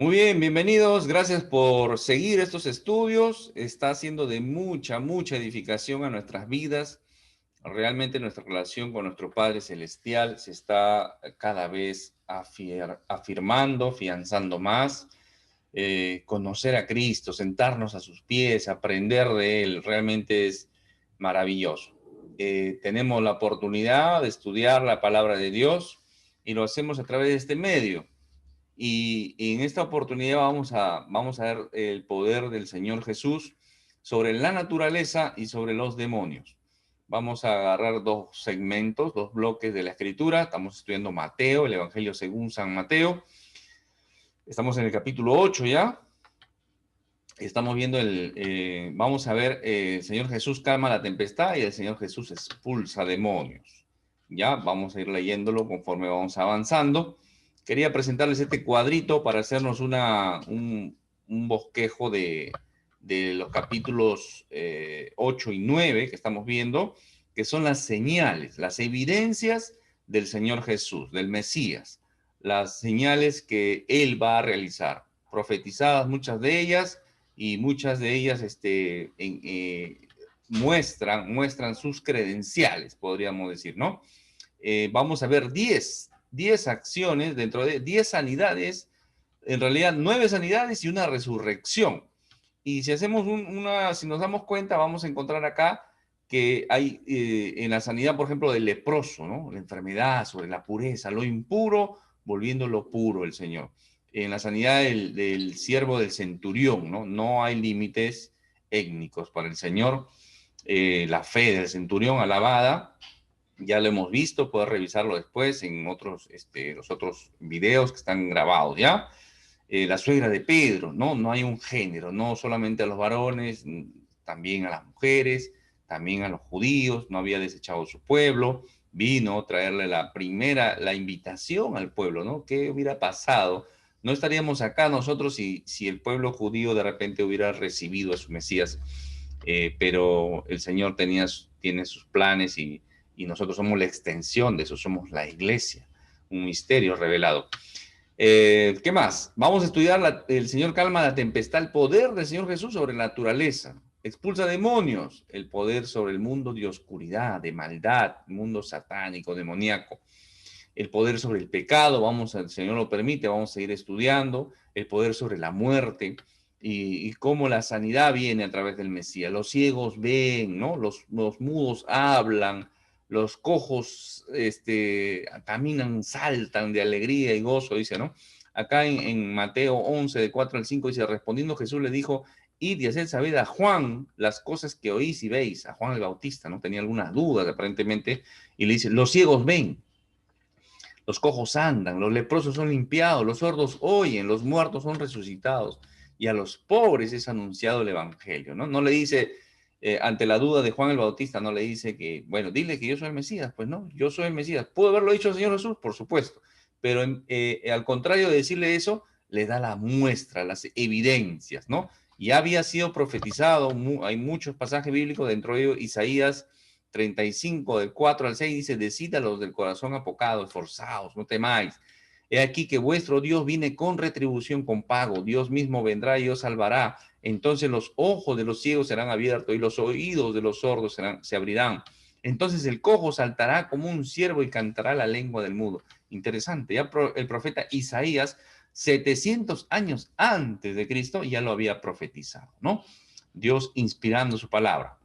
Muy bien, bienvenidos. Gracias por seguir estos estudios. Está siendo de mucha edificación a nuestras vidas. Realmente nuestra relación con nuestro Padre Celestial se está cada vez afirmando, afianzando más. Conocer a Cristo, sentarnos a sus pies, aprender de Él, realmente es maravilloso. Tenemos la oportunidad de estudiar la palabra de Dios y lo hacemos a través de este medio. Y en esta oportunidad vamos a ver el poder del Señor Jesús sobre la naturaleza y sobre los demonios. Vamos a agarrar dos segmentos, dos bloques de la Escritura. Estamos estudiando Mateo, el Evangelio según San Mateo. Estamos en el capítulo 8 ya. Estamos viendo vamos a ver, el Señor Jesús calma la tempestad y el Señor Jesús expulsa demonios. Ya, vamos a ir leyéndolo conforme vamos avanzando. Quería presentarles este cuadrito para hacernos un bosquejo de los capítulos 8 y 9 que estamos viendo, que son las señales, las evidencias del Señor Jesús, del Mesías, las señales que Él va a realizar, profetizadas muchas de ellas, y muchas de ellas muestran sus credenciales, podríamos decir, ¿no? Vamos a ver 10 acciones dentro de 10 sanidades, en realidad 9 sanidades y una resurrección. Y si hacemos si nos damos cuenta, vamos a encontrar acá que hay en la sanidad, por ejemplo, del leproso, ¿no? La enfermedad, sobre la pureza, lo impuro, volviéndolo puro el Señor. En la sanidad del siervo del centurión, ¿no? No hay límites étnicos para el Señor. La fe del centurión alabada, ya lo hemos visto, puedes revisarlo después en los otros videos que están grabados, ¿ya? La suegra de Pedro, ¿no? No hay un género, no solamente a los varones, también a las mujeres, también a los judíos, no había desechado su pueblo, vino a traerle la invitación al pueblo, ¿no? ¿Qué hubiera pasado? No estaríamos acá nosotros si el pueblo judío de repente hubiera recibido a su Mesías, pero el Señor tiene sus planes y nosotros somos la extensión de eso, somos la iglesia, un misterio revelado. ¿Qué más? Vamos a estudiar el Señor calma la tempestad, el poder del Señor Jesús sobre la naturaleza. Expulsa demonios, el poder sobre el mundo de oscuridad, de maldad, mundo satánico, demoníaco. El poder sobre el pecado, el Señor lo permite, vamos a ir estudiando. El poder sobre la muerte y cómo la sanidad viene a través del Mesías. Los ciegos ven, ¿no? Los mudos hablan, los cojos caminan, saltan de alegría y gozo, dice, ¿no? Acá en Mateo 11, de 4 al 5, dice, respondiendo Jesús le dijo, id y haced saber a Juan las cosas que oís y veis, a Juan el Bautista, ¿no? Tenía algunas dudas aparentemente, y le dice, los ciegos ven, los cojos andan, los leprosos son limpiados, los sordos oyen, los muertos son resucitados, y a los pobres es anunciado el Evangelio, ¿no? No le dice, ante la duda de Juan el Bautista, no le dice que, bueno, dile que yo soy el Mesías, pues no, yo soy el Mesías. ¿Pudo haberlo dicho el Señor Jesús? Por supuesto, pero al contrario de decirle eso, le da la muestra, las evidencias, ¿no? Ya había sido profetizado, hay muchos pasajes bíblicos, dentro de ellos Isaías 35, del 4 al 6, dice, decid a los del corazón apocado, esforzados, no temáis. He aquí que vuestro Dios viene con retribución, con pago. Dios mismo vendrá y os salvará. Entonces los ojos de los ciegos serán abiertos y los oídos de los sordos se abrirán. Entonces el cojo saltará como un ciervo y cantará la lengua del mudo. Interesante, ya el profeta Isaías, 700 años antes de Cristo, ya lo había profetizado, ¿no? Dios inspirando su palabra.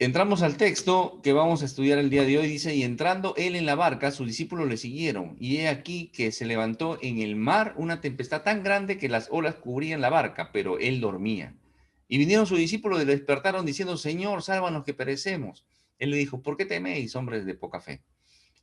Entramos al texto que vamos a estudiar el día de hoy. Dice, y entrando él en la barca, sus discípulos le siguieron. Y he aquí que se levantó en el mar una tempestad tan grande que las olas cubrían la barca, pero él dormía. Y vinieron sus discípulos y le despertaron diciendo, Señor, sálvanos que perecemos. Él le dijo, ¿por qué teméis, hombres de poca fe?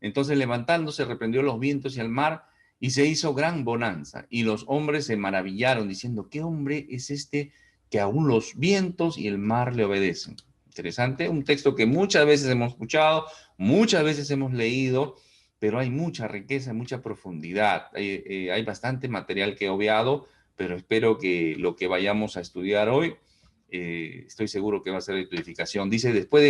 Entonces levantándose, reprendió los vientos y al mar, y se hizo gran bonanza. Y los hombres se maravillaron, diciendo, ¿qué hombre es este que aún los vientos y el mar le obedecen? Interesante, un texto que muchas veces hemos escuchado, muchas veces hemos leído, pero hay mucha riqueza, mucha profundidad. Hay bastante material que he obviado, pero espero que lo que vayamos a estudiar hoy, estoy seguro que va a ser de tu edificación. Dice, después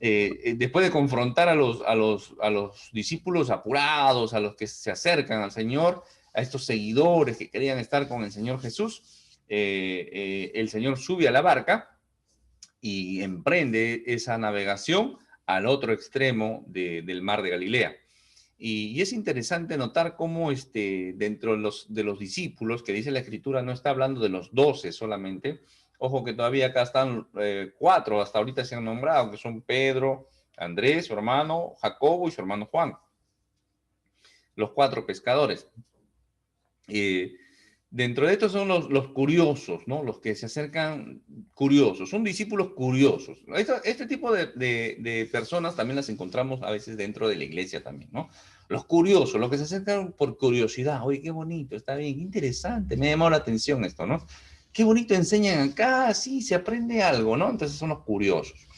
de confrontar a los discípulos apurados, a los que se acercan al Señor, a estos seguidores que querían estar con el Señor Jesús, el Señor sube a la barca y emprende esa navegación al otro extremo del mar de Galilea. Y es interesante notar cómo dentro de los discípulos, que dice la Escritura, no está hablando de los 12 solamente. Ojo que todavía acá están 4, hasta ahorita se han nombrado, que son Pedro, Andrés, su hermano, Jacobo y su hermano Juan. Los 4 pescadores. Dentro de estos son los curiosos, ¿no? Los que se acercan curiosos, son discípulos curiosos. Este tipo de personas también las encontramos a veces dentro de la iglesia también, ¿no? Los curiosos, los que se acercan por curiosidad. Oye, qué bonito, está bien, interesante, me ha llamado la atención esto, ¿no? Qué bonito enseñan acá, sí, se aprende algo, ¿no? Entonces son los curiosos.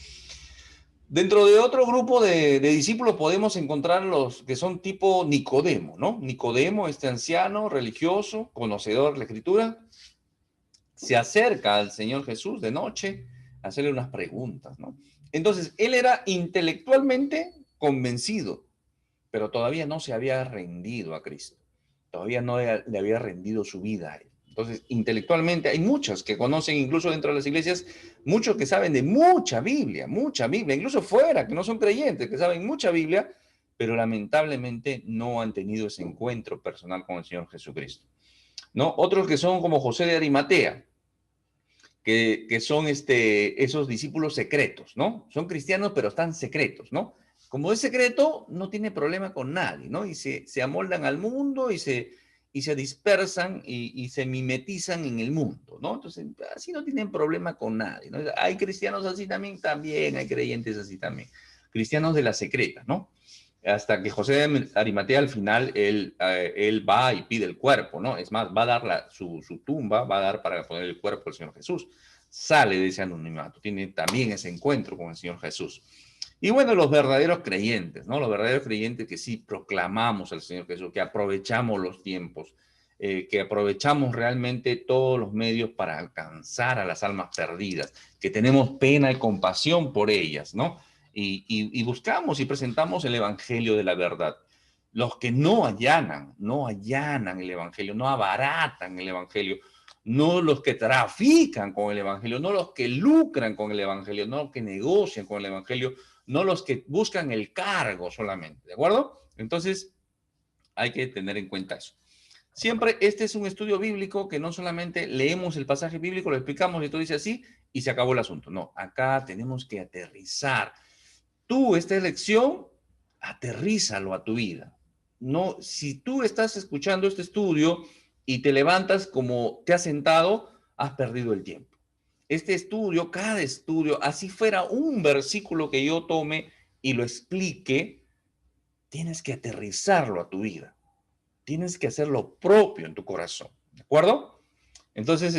Dentro de otro grupo de discípulos podemos encontrar los que son tipo Nicodemo, ¿no? Nicodemo, este anciano religioso, conocedor de la Escritura, se acerca al Señor Jesús de noche a hacerle unas preguntas, ¿no? Entonces, él era intelectualmente convencido, pero todavía no se había rendido a Cristo. Todavía no le había rendido su vida a él. Entonces, intelectualmente, hay muchos que conocen, incluso dentro de las iglesias, muchos que saben de mucha Biblia, incluso fuera, que no son creyentes, que saben mucha Biblia, pero lamentablemente no han tenido ese encuentro personal con el Señor Jesucristo, ¿no? Otros que son como José de Arimatea, que son esos discípulos secretos, ¿no? Son cristianos, pero están secretos, ¿no? Como es secreto, no tiene problema con nadie, ¿no? Y se amoldan al mundo y se dispersan y se mimetizan en el mundo, ¿no? Entonces, así no tienen problema con nadie, ¿no? Hay cristianos así también hay creyentes así también. Cristianos de la secreta, ¿no? Hasta que José de Arimatea al final, él va y pide el cuerpo, ¿no? Es más, va a dar su tumba, va a dar para poner el cuerpo del Señor Jesús. Sale de ese anonimato, tiene también ese encuentro con el Señor Jesús. Y bueno, los verdaderos creyentes, ¿no? Los verdaderos creyentes que sí proclamamos al Señor Jesús, que aprovechamos los tiempos, que aprovechamos realmente todos los medios para alcanzar a las almas perdidas, que tenemos pena y compasión por ellas, ¿no? Y buscamos y presentamos el evangelio de la verdad. Los que no allanan el evangelio, no abaratan el evangelio, no los que trafican con el evangelio, no los que lucran con el evangelio, no los que negocian con el evangelio, no los que buscan el cargo solamente, ¿de acuerdo? Entonces, hay que tener en cuenta eso. Siempre este es un estudio bíblico que no solamente leemos el pasaje bíblico, lo explicamos y todo dice así y se acabó el asunto. No, acá tenemos que aterrizar. Tú, esta elección, aterrízalo a tu vida. No, si tú estás escuchando este estudio y te levantas como te has sentado, has perdido el tiempo. Este estudio, cada estudio, así fuera un versículo que yo tome y lo explique, tienes que aterrizarlo a tu vida. Tienes que hacer lo propio en tu corazón. ¿De acuerdo? Entonces,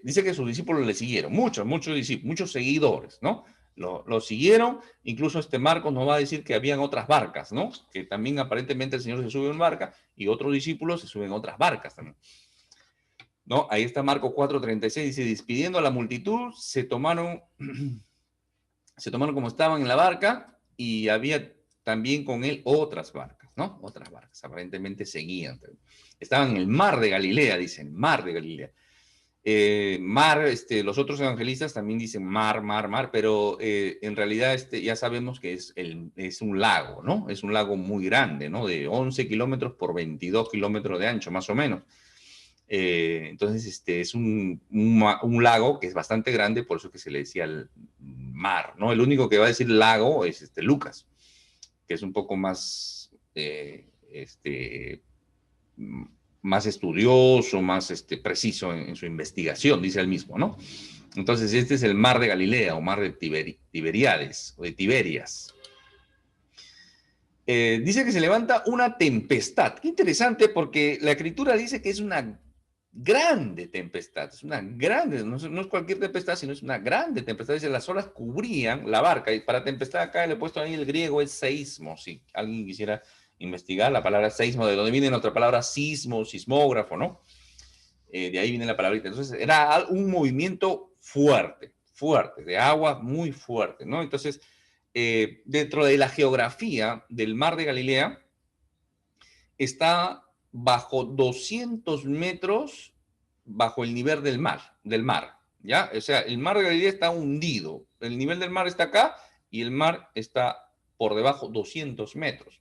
dice que sus discípulos le siguieron, muchos seguidores, ¿no? Lo siguieron, incluso Marcos nos va a decir que habían otras barcas, ¿no? Que también aparentemente el Señor se sube en barca y otros discípulos se suben en otras barcas también. ¿No? Ahí está Marcos 4:36, dice, despidiendo a la multitud, se tomaron como estaban en la barca y había también con él otras barcas, ¿no? Otras barcas, aparentemente seguían. Estaban en el mar de Galilea, dicen, mar de Galilea. Los otros evangelistas también dicen mar, pero en realidad ya sabemos que es un lago, ¿no? Es un lago muy grande, ¿no? De 11 kilómetros por 22 kilómetros de ancho, más o menos. Entonces, es un lago que es bastante grande, por eso que se le decía el mar, ¿no? El único que va a decir lago es Lucas, que es un poco más, más estudioso, más preciso en su investigación, dice él mismo, ¿no? Entonces, este es el mar de Galilea, o mar de Tiberíades, o de Tiberias. Dice que se levanta una tempestad. Qué interesante, porque la Escritura dice que es una grande tempestad, no es cualquier tempestad, sino es una grande tempestad. Dice, las olas cubrían la barca, y para tempestad acá le he puesto ahí el griego, es seismo, si alguien quisiera investigar la palabra seismo, de donde viene otra palabra sismo, sismógrafo, ¿no? De ahí viene la palabrita. Entonces, era un movimiento fuerte, de agua muy fuerte, ¿no? Entonces, dentro de la geografía del mar de Galilea, está bajo 200 metros bajo el nivel del mar, ¿ya? O sea, el mar de Galilea está hundido, el nivel del mar está acá y el mar está por debajo 200 metros.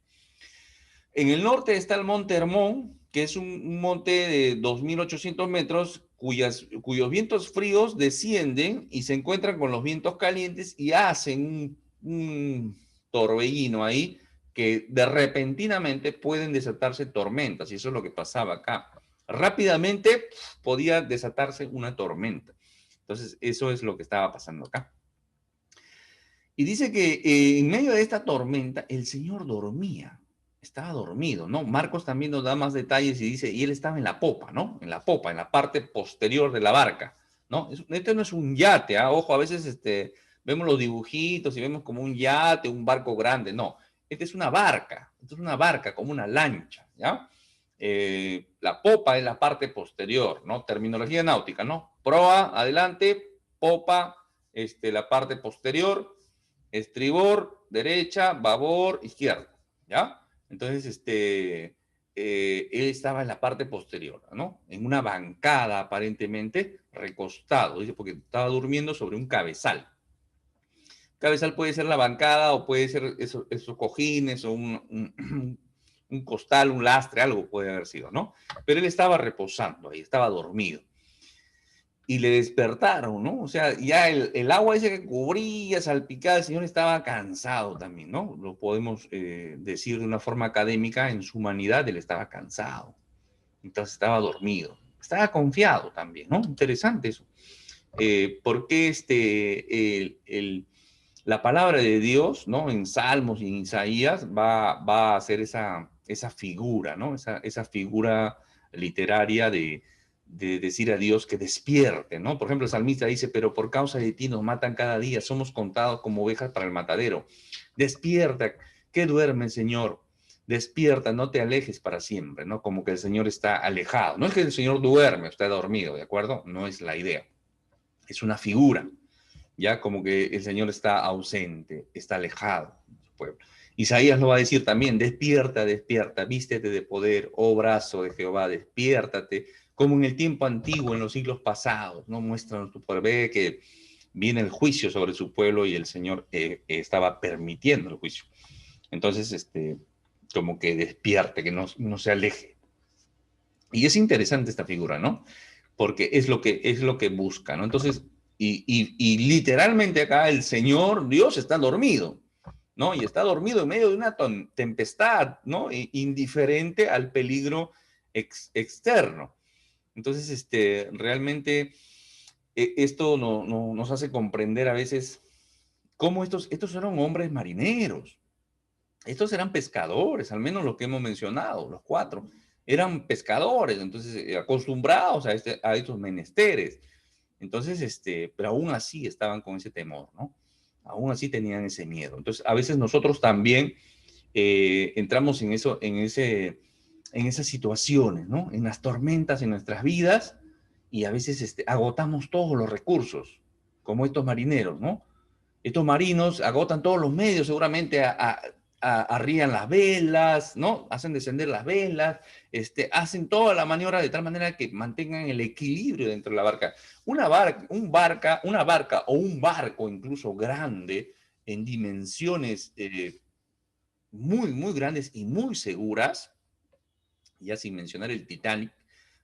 En el norte está el monte Hermón, que es un monte de 2.800 metros, cuyos vientos fríos descienden y se encuentran con los vientos calientes y hacen un torbellino ahí que de repentinamente pueden desatarse tormentas, y eso es lo que pasaba acá. Rápidamente podía desatarse una tormenta. Entonces, eso es lo que estaba pasando acá. Y dice que en medio de esta tormenta, el Señor dormía, estaba dormido, ¿no? Marcos también nos da más detalles y dice, y él estaba en la popa, ¿no? En la popa, en la parte posterior de la barca, ¿no? Este no es un yate, ¿ah? Ojo, a veces vemos los dibujitos y vemos como un yate, un barco grande, no. Esta es una barca como una lancha, ¿ya? La popa es la parte posterior, ¿no? Terminología náutica, ¿no? Proa, adelante, popa, la parte posterior, estribor, derecha, babor, izquierda, ¿ya? Entonces, él estaba en la parte posterior, ¿no? En una bancada, aparentemente, recostado, dice, porque estaba durmiendo sobre un cabezal. Cabezal puede ser la bancada o puede ser esos cojines o un costal, un lastre, algo puede haber sido, ¿no? Pero él estaba reposando ahí, estaba dormido y le despertaron, ¿no? O sea, ya el agua ese que cubría, salpicada, el señor estaba cansado también, ¿no? Lo podemos decir de una forma académica, en su humanidad él estaba cansado, entonces estaba dormido, estaba confiado también, ¿no? Interesante eso. Porque la palabra de Dios, ¿no? En Salmos y en Isaías va a hacer esa figura, ¿no? Esa figura literaria de decir a Dios que despierte, ¿no? Por ejemplo, el salmista dice, pero por causa de ti nos matan cada día, somos contados como ovejas para el matadero. Despierta, que duerme, Señor. Despierta, no te alejes para siempre, ¿no? Como que el Señor está alejado. No es que el Señor duerme, está dormido, ¿de acuerdo? No es la idea. Es una figura, ya como que el Señor está ausente, está alejado de su pueblo. Isaías lo va a decir también, despierta, despierta, vístete de poder, oh brazo de Jehová, despiértate, como en el tiempo antiguo, en los siglos pasados, ¿no? Muéstranos tu poder, ve que viene el juicio sobre su pueblo y el Señor estaba permitiendo el juicio. Entonces, como que despierte, que no se aleje. Y es interesante esta figura, ¿no? Porque es lo que busca, ¿no? Entonces, y literalmente acá el Señor Dios está dormido, ¿no? Y está dormido en medio de una tempestad, ¿no? Indiferente al peligro externo. Entonces, realmente esto nos hace comprender a veces cómo estos eran hombres marineros. Estos eran pescadores, al menos los que hemos mencionado, los cuatro. Eran pescadores, entonces acostumbrados a estos menesteres. Entonces, pero aún así estaban con ese temor, ¿no? Aún así tenían ese miedo. Entonces, a veces nosotros también entramos en esas situaciones, ¿no? En las tormentas en nuestras vidas y a veces agotamos todos los recursos, como estos marineros, ¿no? Estos marinos agotan todos los medios, seguramente arrían las velas, ¿no? Hacen descender las velas, hacen toda la maniobra de tal manera que mantengan el equilibrio dentro de la barca. Una barca o un barco incluso grande en dimensiones muy, muy grandes y muy seguras, ya sin mencionar el Titanic,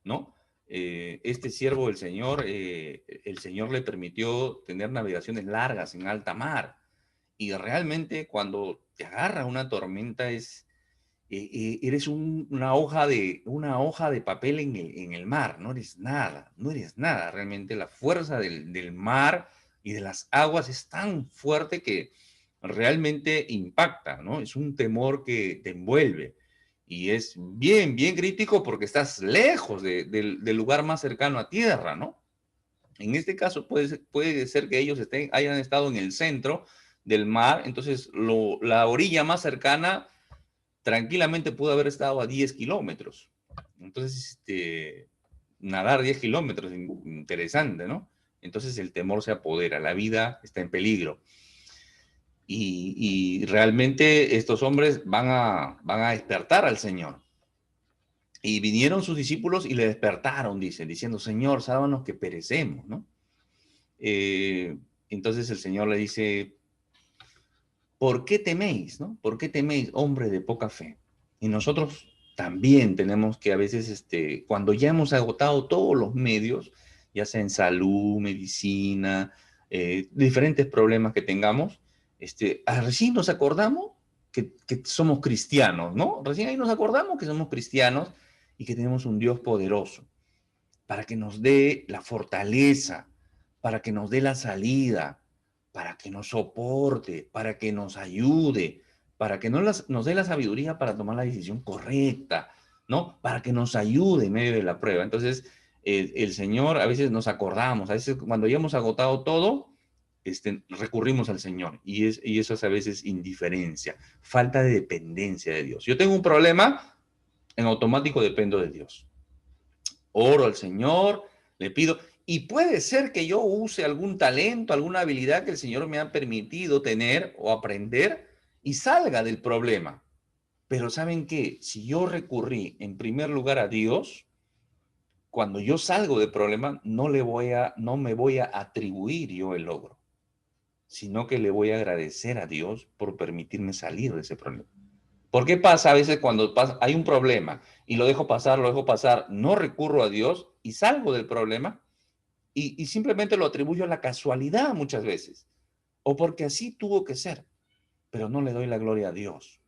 ¿no? Este siervo del Señor, el Señor le permitió tener navegaciones largas en alta mar. Y realmente cuando te agarra una tormenta eres una hoja de papel en el mar, no eres nada, no eres nada. Realmente la fuerza del mar y de las aguas es tan fuerte que realmente impacta, ¿no? Es un temor que te envuelve y es bien, bien crítico porque estás lejos del lugar más cercano a tierra, ¿no? En este caso puede ser que ellos hayan estado en el centro del mar, entonces la orilla más cercana tranquilamente pudo haber estado a 10 kilómetros. Entonces, nadar 10 kilómetros, interesante, ¿no? Entonces el temor se apodera, la vida está en peligro. Y realmente estos hombres van a despertar al Señor. Y vinieron sus discípulos y le despertaron, dice, diciendo, Señor, sálvanos que perecemos, ¿no? Eh, entonces el Señor le dice, ¿por qué teméis, no? ¿Por qué teméis, hombre de poca fe? Y nosotros también tenemos que a veces, cuando ya hemos agotado todos los medios, ya sea en salud, medicina, diferentes problemas que tengamos, recién nos acordamos que somos cristianos, ¿no? Recién ahí nos acordamos que somos cristianos y que tenemos un Dios poderoso para que nos dé la fortaleza, para que nos dé la salida, para que nos soporte, para que nos ayude, para que nos dé la sabiduría para tomar la decisión correcta, ¿no? Para que nos ayude en medio de la prueba. Entonces, el Señor, a veces nos acordamos, a veces cuando ya hemos agotado todo, recurrimos al Señor y eso es a veces indiferencia, falta de dependencia de Dios. Yo tengo un problema, en automático dependo de Dios. Oro al Señor, le pido, y puede ser que yo use algún talento, alguna habilidad que el Señor me ha permitido tener o aprender y salga del problema. Pero ¿saben qué? Si yo recurrí en primer lugar a Dios, cuando yo salgo del problema, no me voy a atribuir yo el logro, sino que le voy a agradecer a Dios por permitirme salir de ese problema. ¿Por qué pasa a veces cuando hay un problema y lo dejo pasar, no recurro a Dios y salgo del problema y simplemente lo atribuyo a la casualidad muchas veces? O porque así tuvo que ser, pero no le doy la gloria a Dios.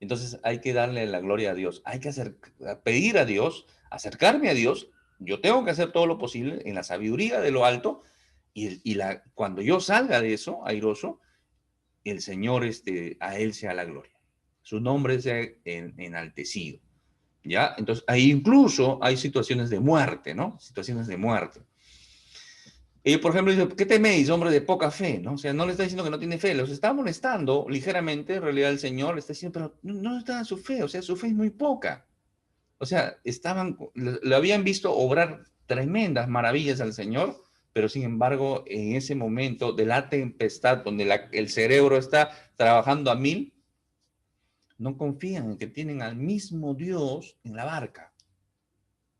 Entonces hay que darle la gloria a Dios. Hay que pedir a Dios, acercarme a Dios. Yo tengo que hacer todo lo posible en la sabiduría de lo alto cuando yo salga de eso, airoso, el Señor, a Él sea la gloria. Su nombre sea enaltecido. ¿Ya? Entonces, ahí incluso hay situaciones de muerte, ¿no? Situaciones de muerte. Y, por ejemplo, dice, ¿qué teméis, hombre de poca fe? ¿No? O sea, no le está diciendo que no tiene fe, los está molestando ligeramente, en realidad el Señor le está diciendo, pero no está su fe, o sea, su fe es muy poca. O sea, le habían visto obrar tremendas maravillas al Señor, pero sin embargo, en ese momento de la tempestad, donde el cerebro está trabajando a mil, no confían en que tienen al mismo Dios en la barca.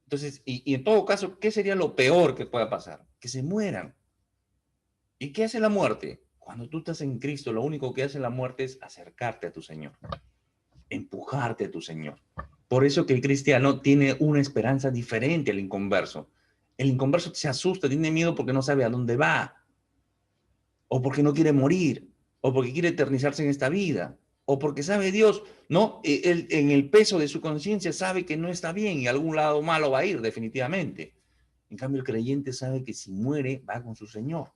Entonces, y en todo caso, ¿qué sería lo peor que pueda pasar? Que se mueran. ¿Y qué hace la muerte? Cuando tú estás en Cristo, lo único que hace la muerte es acercarte a tu Señor, empujarte a tu Señor. Por eso que el cristiano tiene una esperanza diferente al inconverso. El inconverso se asusta, tiene miedo porque no sabe a dónde va, o porque no quiere morir, o porque quiere eternizarse en esta vida, o porque sabe Dios, ¿no? Él, en el peso de su conciencia sabe que no está bien y a algún lado malo va a ir definitivamente. En cambio, el creyente sabe que si muere va con su Señor,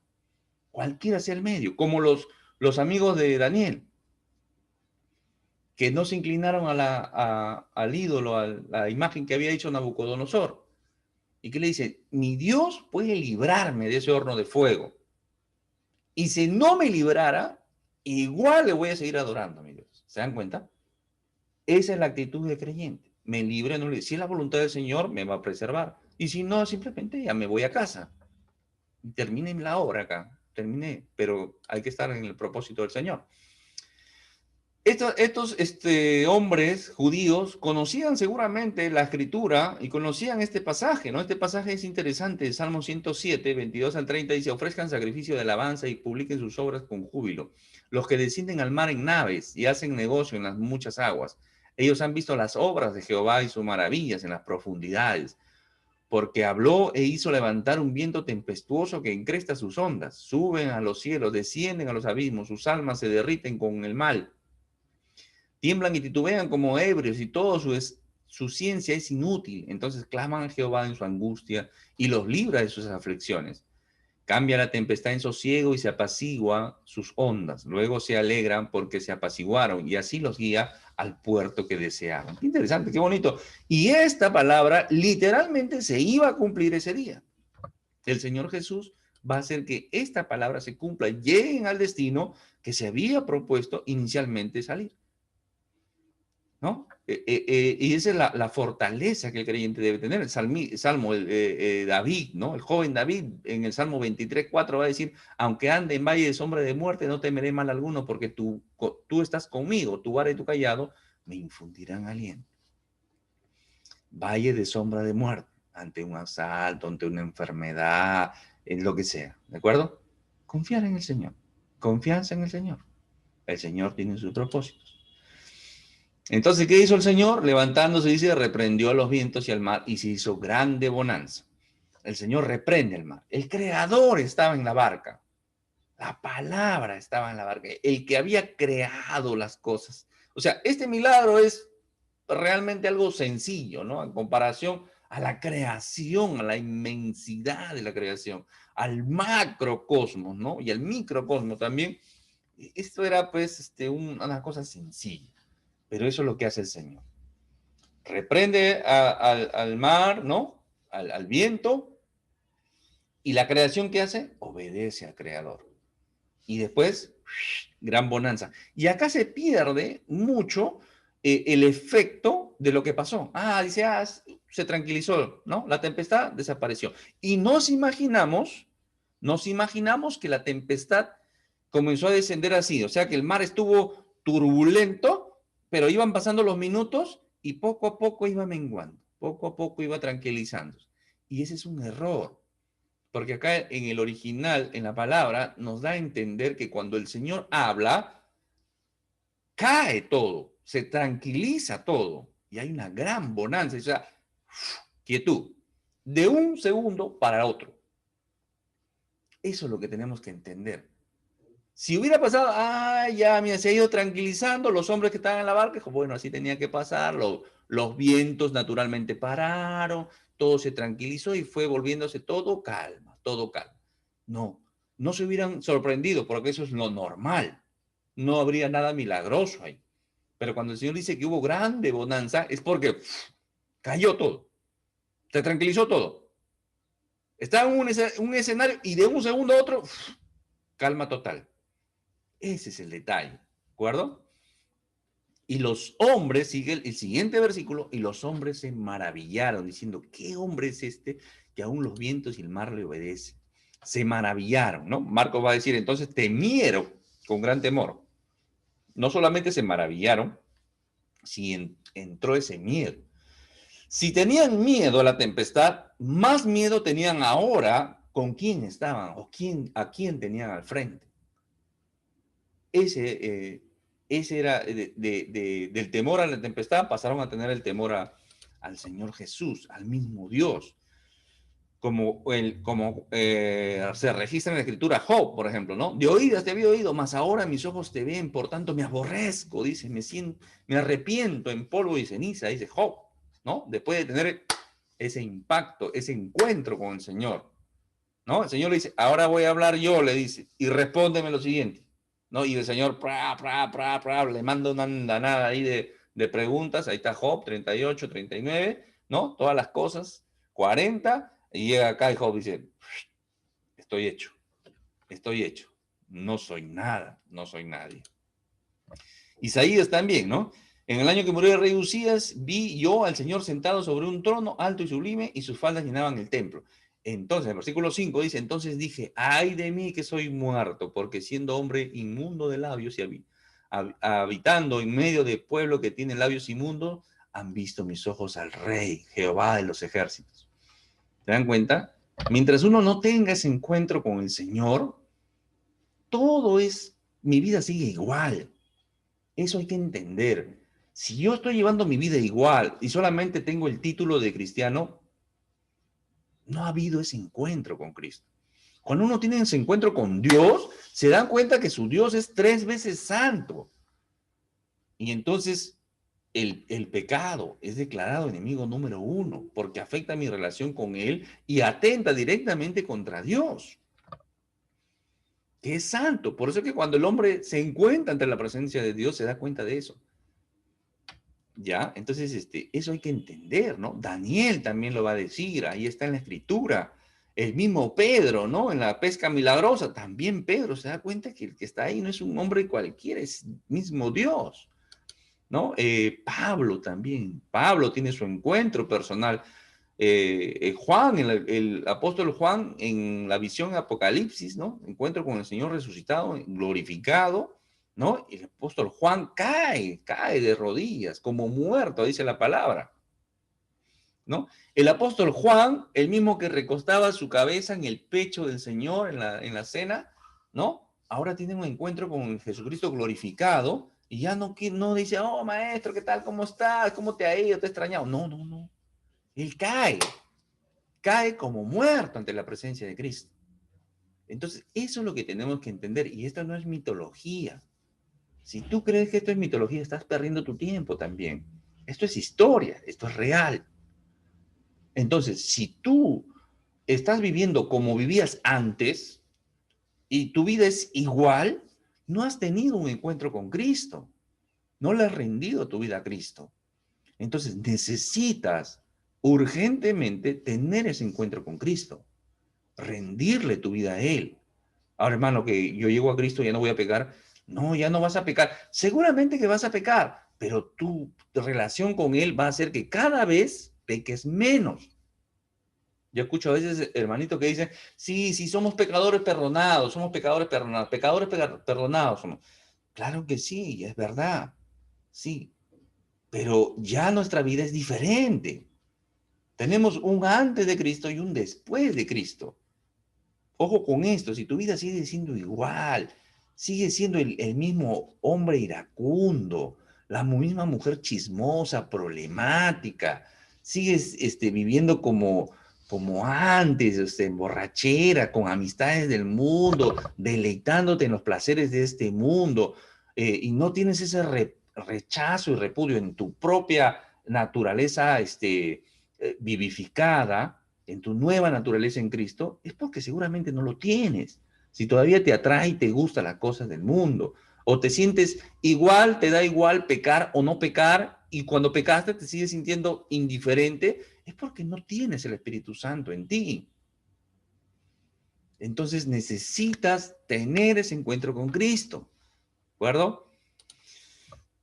cualquiera sea el medio, como los amigos de Daniel, que no se inclinaron al ídolo, a la imagen que había hecho Nabucodonosor. ¿Y qué le dice? Mi Dios puede librarme de ese horno de fuego. Y si no me librara, igual le voy a seguir adorando a mi Dios. ¿Se dan cuenta? Esa es la actitud del creyente. Me libre, no le. Si es la voluntad del Señor, me va a preservar. Y si no, simplemente ya me voy a casa. Termine la obra acá. Terminé. Pero hay que estar en el propósito del Señor. Estos hombres judíos conocían seguramente la escritura y conocían este pasaje, ¿no? Este pasaje es interesante, Salmo 107, 22 al 30, dice, ofrezcan sacrificio de alabanza y publiquen sus obras con júbilo. Los que descienden al mar en naves y hacen negocio en las muchas aguas, ellos han visto las obras de Jehová y sus maravillas en las profundidades, porque habló e hizo levantar un viento tempestuoso que encresta sus ondas, suben a los cielos, descienden a los abismos, sus almas se derriten con el mal. Tiemblan y titubean como ebrios y toda su ciencia es inútil. Entonces claman a Jehová en su angustia y los libra de sus aflicciones. Cambia la tempestad en sosiego y se apacigua sus ondas. Luego se alegran porque se apaciguaron y así los guía al puerto que deseaban. Qué interesante, qué bonito. Y esta palabra literalmente se iba a cumplir ese día. El Señor Jesús va a hacer que esta palabra se cumpla, lleguen al destino que se había propuesto inicialmente salir. ¿No? Y esa es la fortaleza que el creyente debe tener. El Salmo David, ¿no? El joven David en el Salmo 23:4 va a decir, aunque ande en valle de sombra de muerte, no temeré mal alguno, porque tú estás conmigo, tu vara y tu callado me infundirán aliento. valle de sombra de muerte, ante un asalto, ante una enfermedad, en lo que sea, ¿de acuerdo? Confiar en el Señor, confianza en el Señor. El Señor tiene sus propósitos. Entonces, ¿qué hizo el Señor? Levantándose, dice, reprendió a los vientos y al mar y se hizo grande bonanza. El Señor reprende el mar. El Creador estaba en la barca. La palabra estaba en la barca. El que había creado las cosas. O sea, este milagro es realmente algo sencillo, ¿no? En comparación a la creación, a la inmensidad de la creación, al macrocosmos, ¿no? Y al microcosmos también. Esto era, pues, una cosa sencilla. Pero eso es lo que hace el Señor. Reprende al mar, ¿no? Al viento. Y la creación que hace, obedece al Creador. Y después, gran bonanza. Y acá se pierde mucho el efecto de lo que pasó. Dice, se tranquilizó, ¿no? La tempestad desapareció. Y nos imaginamos que la tempestad comenzó a descender así. O sea, que el mar estuvo turbulento, pero iban pasando los minutos y poco a poco iba menguando. Poco a poco iba tranquilizándose. Y ese es un error. Porque acá en el original, en la palabra, nos da a entender que cuando el Señor habla, cae todo, se tranquiliza todo y hay una gran bonanza, o sea, quietud, de un segundo para otro. Eso es lo que tenemos que entender. Si hubiera pasado, ya, mira, se ha ido tranquilizando, los hombres que estaban en la barca, bueno, así tenía que pasar, los vientos naturalmente pararon, todo se tranquilizó y fue volviéndose todo calma, todo calma. No, no se hubieran sorprendido porque eso es lo normal. No habría nada milagroso ahí. Pero cuando el Señor dice que hubo grande bonanza, es porque cayó todo, se tranquilizó todo. Estaba en un escenario y de un segundo a otro, calma total. Ese es el detalle, ¿de acuerdo? Y los hombres, sigue el siguiente versículo, y los hombres se maravillaron, diciendo, ¿qué hombre es este que aún los vientos y el mar le obedecen? Se maravillaron, ¿no? Marcos va a decir, entonces temieron con gran temor. No solamente se maravillaron, si entró ese miedo. Si tenían miedo a la tempestad, más miedo tenían ahora con quién estaban o a quién tenían al frente. Ese era del temor a la tempestad, pasaron a tener el temor al Señor Jesús, al mismo Dios. Como se registra en la escritura Job, por ejemplo, ¿no? De oídas te había oído, mas ahora mis ojos te ven, por tanto me aborrezco, dice, me arrepiento en polvo y ceniza, dice Job, ¿no? Después de tener ese impacto, ese encuentro con el Señor, ¿no? El Señor le dice, ahora voy a hablar yo, le dice, y respóndeme lo siguiente, ¿no? Y el Señor, le manda una andanada ahí de preguntas, ahí está Job, 38, 39, ¿no? Todas las cosas, 40, y llega acá y Job dice, estoy hecho, no soy nada, no soy nadie. Isaías también, ¿no? En el año que murió el rey Usías, vi yo al Señor sentado sobre un trono alto y sublime, y sus faldas llenaban el templo. Entonces, el versículo 5 dice, entonces dije, ay de mí que soy muerto, porque siendo hombre inmundo de labios y habitando en medio de pueblo que tiene labios inmundos, han visto mis ojos al Rey, Jehová de los ejércitos. ¿Se dan cuenta? Mientras uno no tenga ese encuentro con el Señor, mi vida sigue igual. Eso hay que entender. Si yo estoy llevando mi vida igual y solamente tengo el título de cristiano, no ha habido ese encuentro con Cristo. Cuando uno tiene ese encuentro con Dios, se dan cuenta que su Dios es 3 veces santo. Y entonces el pecado es declarado enemigo número 1 porque afecta mi relación con Él y atenta directamente contra Dios, que es santo. Por eso es que cuando el hombre se encuentra ante la presencia de Dios, se da cuenta de eso. ¿Ya? Entonces, eso hay que entender, ¿no? Daniel también lo va a decir, ahí está en la escritura. El mismo Pedro, ¿no? En la pesca milagrosa, también Pedro se da cuenta que el que está ahí no es un hombre cualquiera, es mismo Dios, ¿no? Pablo también, Pablo tiene su encuentro personal. Juan, el apóstol Juan, en la visión Apocalipsis, ¿no? Encuentro con el Señor resucitado, glorificado, ¿no? El apóstol Juan cae de rodillas, como muerto, dice la palabra. ¿no? El apóstol Juan, el mismo que recostaba su cabeza en el pecho del Señor en la cena, ¿no? Ahora tiene un encuentro con Jesucristo glorificado y ya no dice, oh, maestro, ¿qué tal? ¿Cómo estás? ¿Cómo te ha ido? ¿Te he extrañado? No, no, no. Él cae como muerto ante la presencia de Cristo. Entonces, eso es lo que tenemos que entender. Y esto no es mitología. Si tú crees que esto es mitología, estás perdiendo tu tiempo también. Esto es historia, esto es real. Entonces, si tú estás viviendo como vivías antes y tu vida es igual, no has tenido un encuentro con Cristo. No le has rendido tu vida a Cristo. Entonces, necesitas urgentemente tener ese encuentro con Cristo. Rendirle tu vida a Él. Ahora, hermano, que yo llego a Cristo, ya no voy a pecar. No, ya no vas a pecar. Seguramente que vas a pecar, pero tu relación con Él va a hacer que cada vez peques menos. Yo escucho a veces hermanitos que dicen, sí, sí, somos pecadores perdonados, perdonados somos. Claro que sí, es verdad, sí, pero ya nuestra vida es diferente. Tenemos un antes de Cristo y un después de Cristo. Ojo con esto, si tu vida sigue siendo igual, sigue siendo el mismo hombre iracundo, la misma mujer chismosa, problemática, sigues viviendo como antes, en borrachera, con amistades del mundo, deleitándote en los placeres de este mundo, y no tienes ese rechazo y repudio en tu propia naturaleza vivificada, en tu nueva naturaleza en Cristo, es porque seguramente no lo tienes. Si todavía te atrae y te gustan las cosas del mundo, o te sientes igual, te da igual pecar o no pecar, y cuando pecaste te sigues sintiendo indiferente, es porque no tienes el Espíritu Santo en ti. Entonces necesitas tener ese encuentro con Cristo. ¿De acuerdo?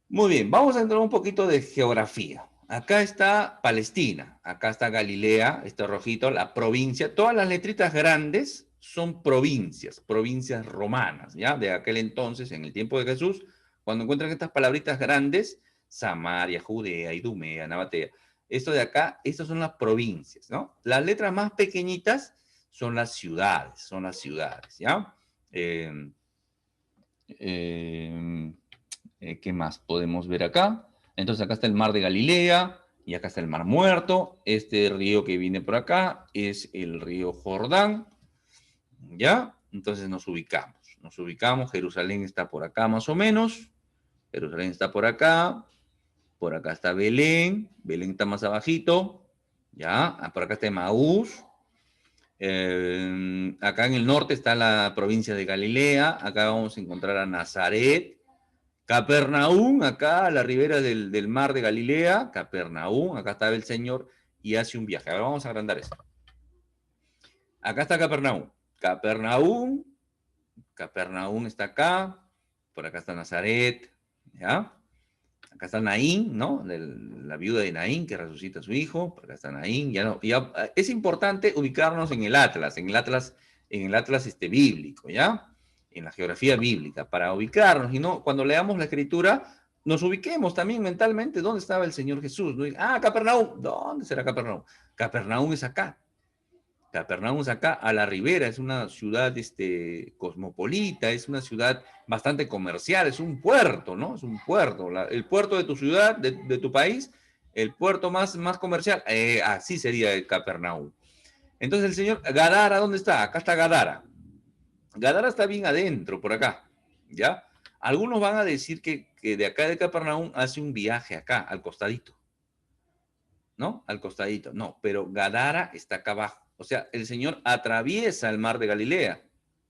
Muy bien, vamos a entrar un poquito de geografía. Acá está Palestina, acá está Galilea, este rojito, la provincia. Todas las letritas grandes son provincias, provincias romanas, ¿ya? De aquel entonces, en el tiempo de Jesús, cuando encuentran estas palabritas grandes, Samaria, Judea, Idumea, Nabatea. Esto de acá, estas son las provincias, ¿no? Las letras más pequeñitas son las ciudades, ¿ya? Eh, eh, ¿Qué más podemos ver acá? Entonces acá está el mar de Galilea y acá está el mar Muerto. Este río que viene por acá es el río Jordán. ¿Ya? Entonces nos ubicamos. Nos ubicamos. Jerusalén está por acá más o menos. Jerusalén está por acá. Por acá está Belén. Belén está más abajito. ¿Ya? Por acá está Emaús. Acá en el norte está la provincia de Galilea. Acá vamos a encontrar a Nazaret. Capernaum, acá a la ribera del mar de Galilea, Capernaum, acá estaba el Señor y hace un viaje. Ahora vamos a agrandar esto. Acá está Capernaum. Capernaum está acá, por acá está Nazaret, ¿ya? Acá está Naín, ¿no? La viuda de Naín que resucita a su hijo, por acá está Naín, ya no, ya, es importante ubicarnos en el Atlas, bíblico, ¿ya? En la geografía bíblica, para ubicarnos, y no, cuando leamos la escritura, nos ubiquemos también mentalmente dónde estaba el Señor Jesús. ¿No? Ah, Capernaum, ¿dónde será Capernaum? Capernaum es acá. Capernaum es acá, a la ribera, es una ciudad cosmopolita, es una ciudad bastante comercial, es un puerto, ¿no? Es un puerto, el puerto de tu ciudad, de tu país, el puerto más comercial, así sería el Capernaum. Entonces el señor Gadara, ¿dónde está? Acá está Gadara. Gadara está bien adentro, por acá, ¿ya? Algunos van a decir que de acá de Capernaum hace un viaje acá, al costadito, ¿no? Al costadito, no, pero Gadara está acá abajo. O sea, el Señor atraviesa el mar de Galilea.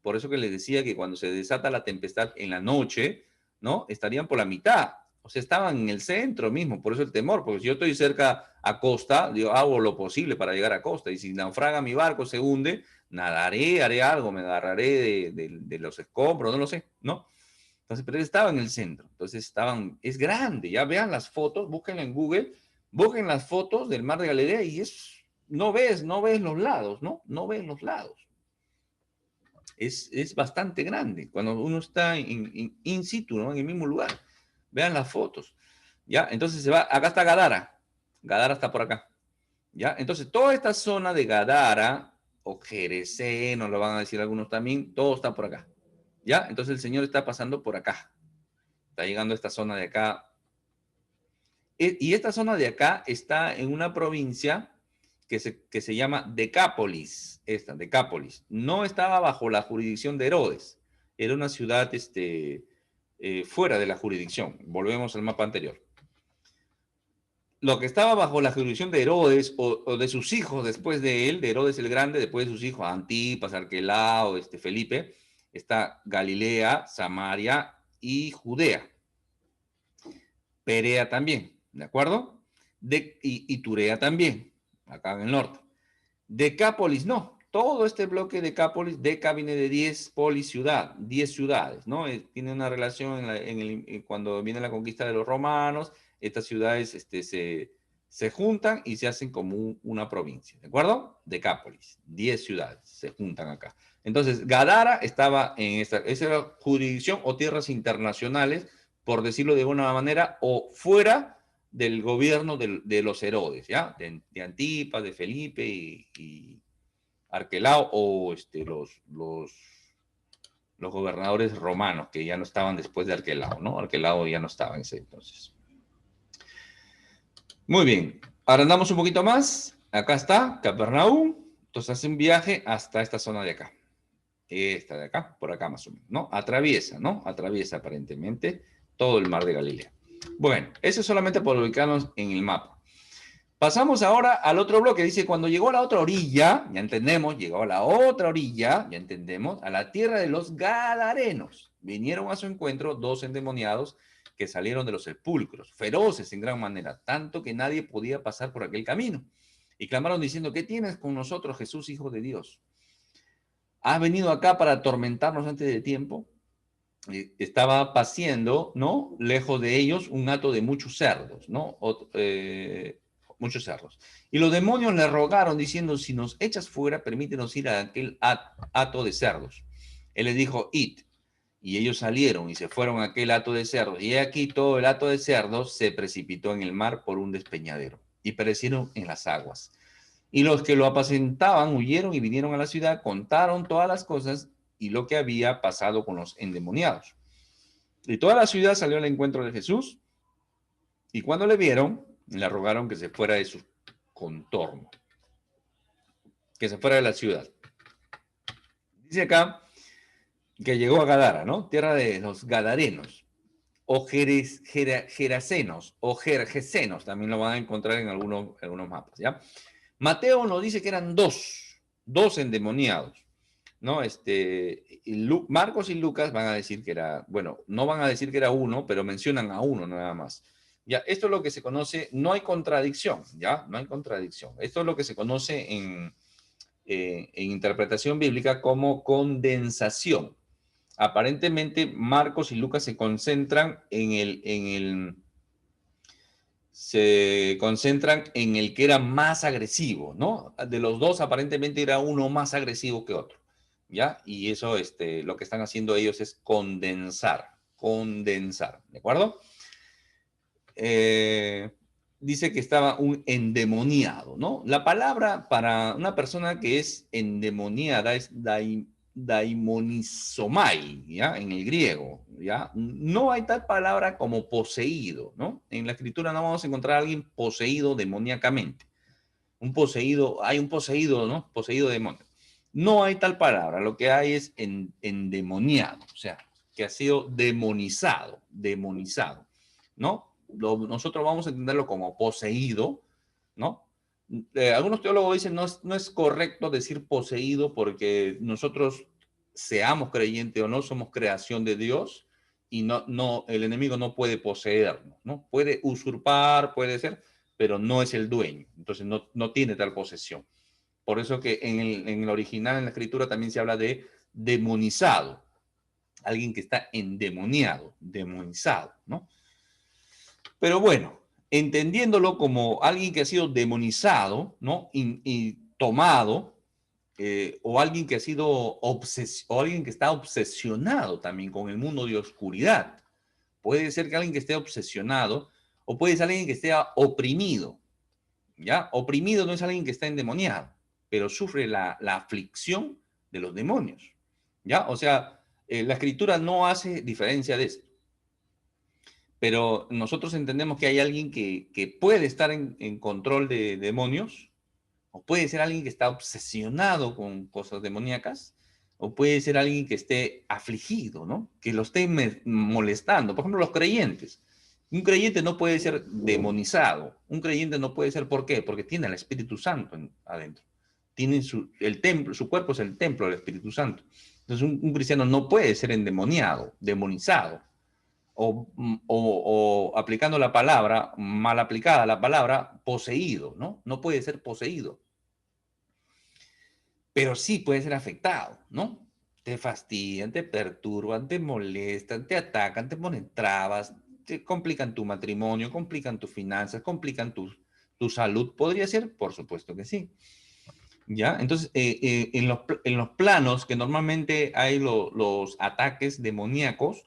Por eso que les decía que cuando se desata la tempestad en la noche, ¿no? Estarían por la mitad. O sea, estaban en el centro mismo. Por eso el temor. Porque si yo estoy cerca a costa, yo hago lo posible para llegar a costa. Y si naufraga mi barco, se hunde, nadaré, haré algo, me agarraré de los escombros, no lo sé, ¿no? Entonces, pero él estaba en el centro. Entonces es grande. Ya vean las fotos, búsquenlo en Google, busquen las fotos del mar de Galilea y no ves los lados, ¿no? No ves los lados. Es bastante grande cuando uno está in situ, ¿no? En el mismo lugar. Vean las fotos. ¿Ya? Entonces se va, acá está Gadara. Gadara está por acá. ¿Ya? Entonces, toda esta zona de Gadara, o Gereseno, lo van a decir algunos también, todo está por acá. ¿Ya? Entonces el Señor está pasando por acá. Está llegando a esta zona de acá. Y esta zona de acá está en una provincia que se llama Decápolis. Esta, Decápolis. No estaba bajo la jurisdicción de Herodes. Era una ciudad fuera de la jurisdicción. Volvemos al mapa anterior. Lo que estaba bajo la jurisdicción de Herodes o de sus hijos después de él, de Herodes el Grande, después de sus hijos, Antipas, Arquelao, Felipe, está Galilea, Samaria y Judea. Perea también, ¿de acuerdo? Y Turea también, acá en el norte. Decápolis, no. Todo este bloque de Decápolis, Deca viene de 10 polis ciudad, 10 ciudades, ¿no? Tiene una relación cuando viene la conquista de los romanos, estas ciudades se juntan y se hacen como una provincia, ¿de acuerdo? Decápolis, 10 ciudades se juntan acá. Entonces, Gadara estaba en esa era jurisdicción o tierras internacionales, por decirlo de alguna manera, o fuera del gobierno de los Herodes, ¿ya? De Antipas, de Felipe y Arquelao o los gobernadores romanos que ya no estaban después de Arquelao, ¿no? Arquelao ya no estaba en ese entonces. Muy bien, ahora andamos un poquito más. Acá está Capernaum. Entonces hace un viaje hasta esta zona de acá. Esta de acá, por acá más o menos, ¿no? Atraviesa, ¿no? Atraviesa aparentemente todo el mar de Galilea. Bueno, eso es solamente por ubicarnos en el mapa. Pasamos ahora al otro bloque. Dice, cuando llegó a la otra orilla, ya entendemos, llegó a la otra orilla, ya entendemos, a la tierra de los Gadarenos. Vinieron a su encuentro 2 endemoniados que salieron de los sepulcros, feroces en gran manera, tanto que nadie podía pasar por aquel camino. Y clamaron diciendo, ¿qué tienes con nosotros, Jesús, Hijo de Dios? ¿Has venido acá para atormentarnos antes de tiempo? Estaba paciendo, ¿no? Lejos de ellos un hato de muchos cerdos, ¿no? Muchos cerdos. Y los demonios le rogaron diciendo, si nos echas fuera, permítenos ir a aquel hato de cerdos. Él les dijo, id. Y ellos salieron y se fueron a aquel hato de cerdos. Y aquí todo el hato de cerdos se precipitó en el mar por un despeñadero y perecieron en las aguas. Y los que lo apacentaban huyeron y vinieron a la ciudad, contaron todas las cosas y lo que había pasado con los endemoniados. Y toda la ciudad salió al encuentro de Jesús, y cuando le vieron, le rogaron que se fuera de su contorno, que se fuera de la ciudad. Dice acá que llegó a Gadara, ¿no? Tierra de los Gadarenos, o Gerasenos, o Gergesenos, también lo van a encontrar en algunos mapas, ¿ya? Mateo nos dice que eran dos endemoniados, ¿no? Marcos y Lucas van a decir que era, bueno, no van a decir que era uno, pero mencionan a uno nada más. Ya, esto es lo que se conoce, no hay contradicción, ¿ya? No hay contradicción. Esto es lo que se conoce en interpretación bíblica como condensación. Aparentemente, Marcos y Lucas se concentran se concentran en el que era más agresivo, ¿no? De los dos, aparentemente era uno más agresivo que otro, ¿ya? Y eso, lo que están haciendo ellos es condensar, ¿de acuerdo? Dice que estaba un endemoniado, ¿no? La palabra para una persona que es endemoniada es daimonizomai, ¿ya? En el griego, ¿ya? No hay tal palabra como poseído, ¿no? En la escritura no vamos a encontrar a alguien poseído demoníacamente. Hay un poseído, ¿no? Poseído de demonio. No hay tal palabra, lo que hay es endemoniado, o sea, que ha sido demonizado, ¿no? Nosotros vamos a entenderlo como poseído, ¿no? Algunos teólogos dicen no es correcto decir poseído porque nosotros seamos creyentes o no somos creación de Dios y el enemigo no puede poseernos, ¿no? Puede usurpar, puede ser, pero no es el dueño, entonces no tiene tal posesión. Por eso que en el original, en la escritura, también se habla de demonizado, alguien que está endemoniado, demonizado, ¿no? Pero bueno, entendiéndolo como alguien que ha sido demonizado, ¿no? Y tomado, o alguien que ha sido o alguien que está obsesionado también con el mundo de oscuridad. Puede ser que alguien que esté obsesionado, o puede ser alguien que esté oprimido, ¿ya? Oprimido no es alguien que está endemoniado, pero sufre la aflicción de los demonios, ¿ya? O sea, la escritura no hace diferencia de esto, pero nosotros entendemos que hay alguien que puede estar en control de demonios, o puede ser alguien que está obsesionado con cosas demoníacas, o puede ser alguien que esté afligido, ¿no? Que lo esté molestando. Por ejemplo, los creyentes. Un creyente no puede ser demonizado. Un creyente no puede ser, ¿por qué? Porque tiene al Espíritu Santo adentro. Tiene el templo, su cuerpo es el templo del Espíritu Santo. Entonces, un cristiano no puede ser endemoniado, demonizado, o aplicando la palabra, mal aplicada la palabra, poseído, ¿no? No puede ser poseído, pero sí puede ser afectado, ¿no? Te fastidian, te perturban, te molestan, te atacan, te ponen trabas, te complican tu matrimonio, complican tus finanzas, complican tu salud. ¿Podría ser? Por supuesto que sí. ¿Ya? Entonces, en los planos que normalmente hay los ataques demoníacos,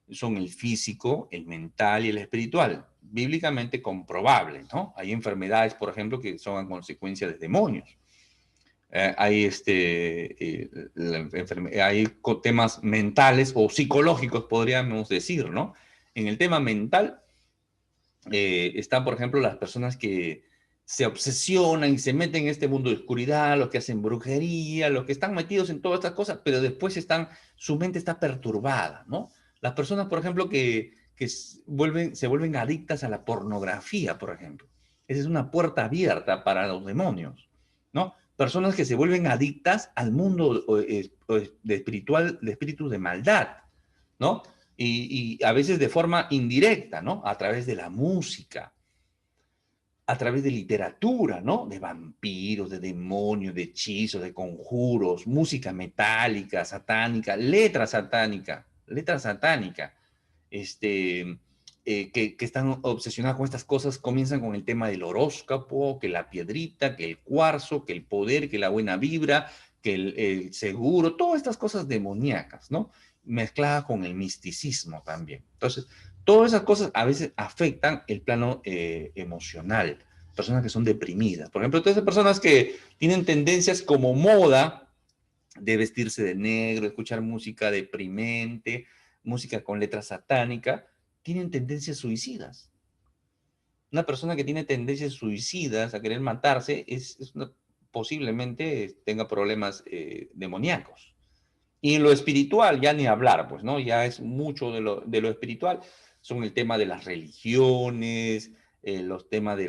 son el físico, el mental y el espiritual, bíblicamente comprobable, ¿no? Hay enfermedades, por ejemplo, que son a consecuencia de demonios. Hay temas mentales o psicológicos, podríamos decir, ¿no? En el tema mental están, por ejemplo, las personas que se obsesionan y se meten en este mundo de oscuridad, los que hacen brujería, los que están metidos en todas estas cosas, pero después su mente está perturbada, ¿no? Las personas, por ejemplo, que se vuelven adictas a la pornografía, por ejemplo. Esa es una puerta abierta para los demonios, ¿no? Personas que se vuelven adictas al mundo de espíritus de maldad, ¿no? Y a veces de forma indirecta, ¿no? A través de la música, a través de literatura, ¿no? De vampiros, de demonios, de hechizos, de conjuros, música metálica, satánica, letra satánica, que están obsesionados con estas cosas, comienzan con el tema del horóscopo, que la piedrita, que el cuarzo, que el poder, que la buena vibra, que el seguro, todas estas cosas demoníacas, ¿no? Mezclada con el misticismo también. Entonces, todas esas cosas a veces afectan el plano emocional. Personas que son deprimidas. Por ejemplo, todas esas personas que tienen tendencias como moda de vestirse de negro, escuchar música deprimente, música con letra satánica, tienen tendencias suicidas. Una persona que tiene tendencias suicidas a querer matarse posiblemente tenga problemas demoníacos. Y en lo espiritual, ya ni hablar, pues, ¿no? Ya es mucho de lo espiritual. Son el tema de las religiones, los temas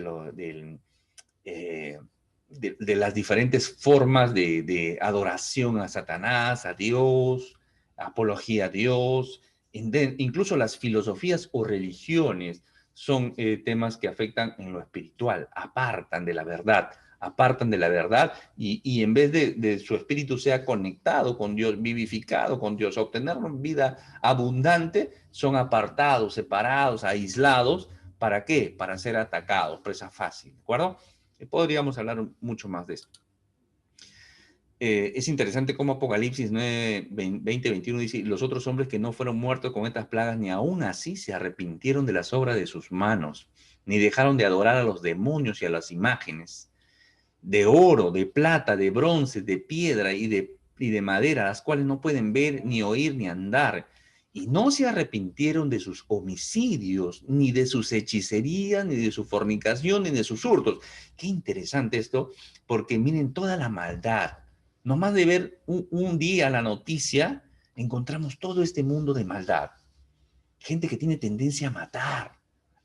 eh, de las diferentes formas de adoración a Satanás, a Dios, apología a Dios, incluso las filosofías o religiones son temas que afectan en lo espiritual, apartan de la verdad y en vez de su espíritu sea conectado con Dios, vivificado con Dios, obtener vida abundante, son apartados, separados, aislados. ¿Para qué? Para ser atacados, presa fácil, ¿de acuerdo? Podríamos hablar mucho más de esto. Es interesante cómo Apocalipsis 9, 20, 21 dice, los otros hombres que no fueron muertos con estas plagas, ni aún así se arrepintieron de las obras de sus manos, ni dejaron de adorar a los demonios y a las imágenes de oro, de plata, de bronce, de piedra y de madera, las cuales no pueden ver, ni oír, ni andar. Y no se arrepintieron de sus homicidios, ni de sus hechicerías, ni de su fornicación, ni de sus hurtos. Qué interesante esto, porque miren toda la maldad. Nomás de ver un día la noticia, encontramos todo este mundo de maldad. Gente que tiene tendencia a matar,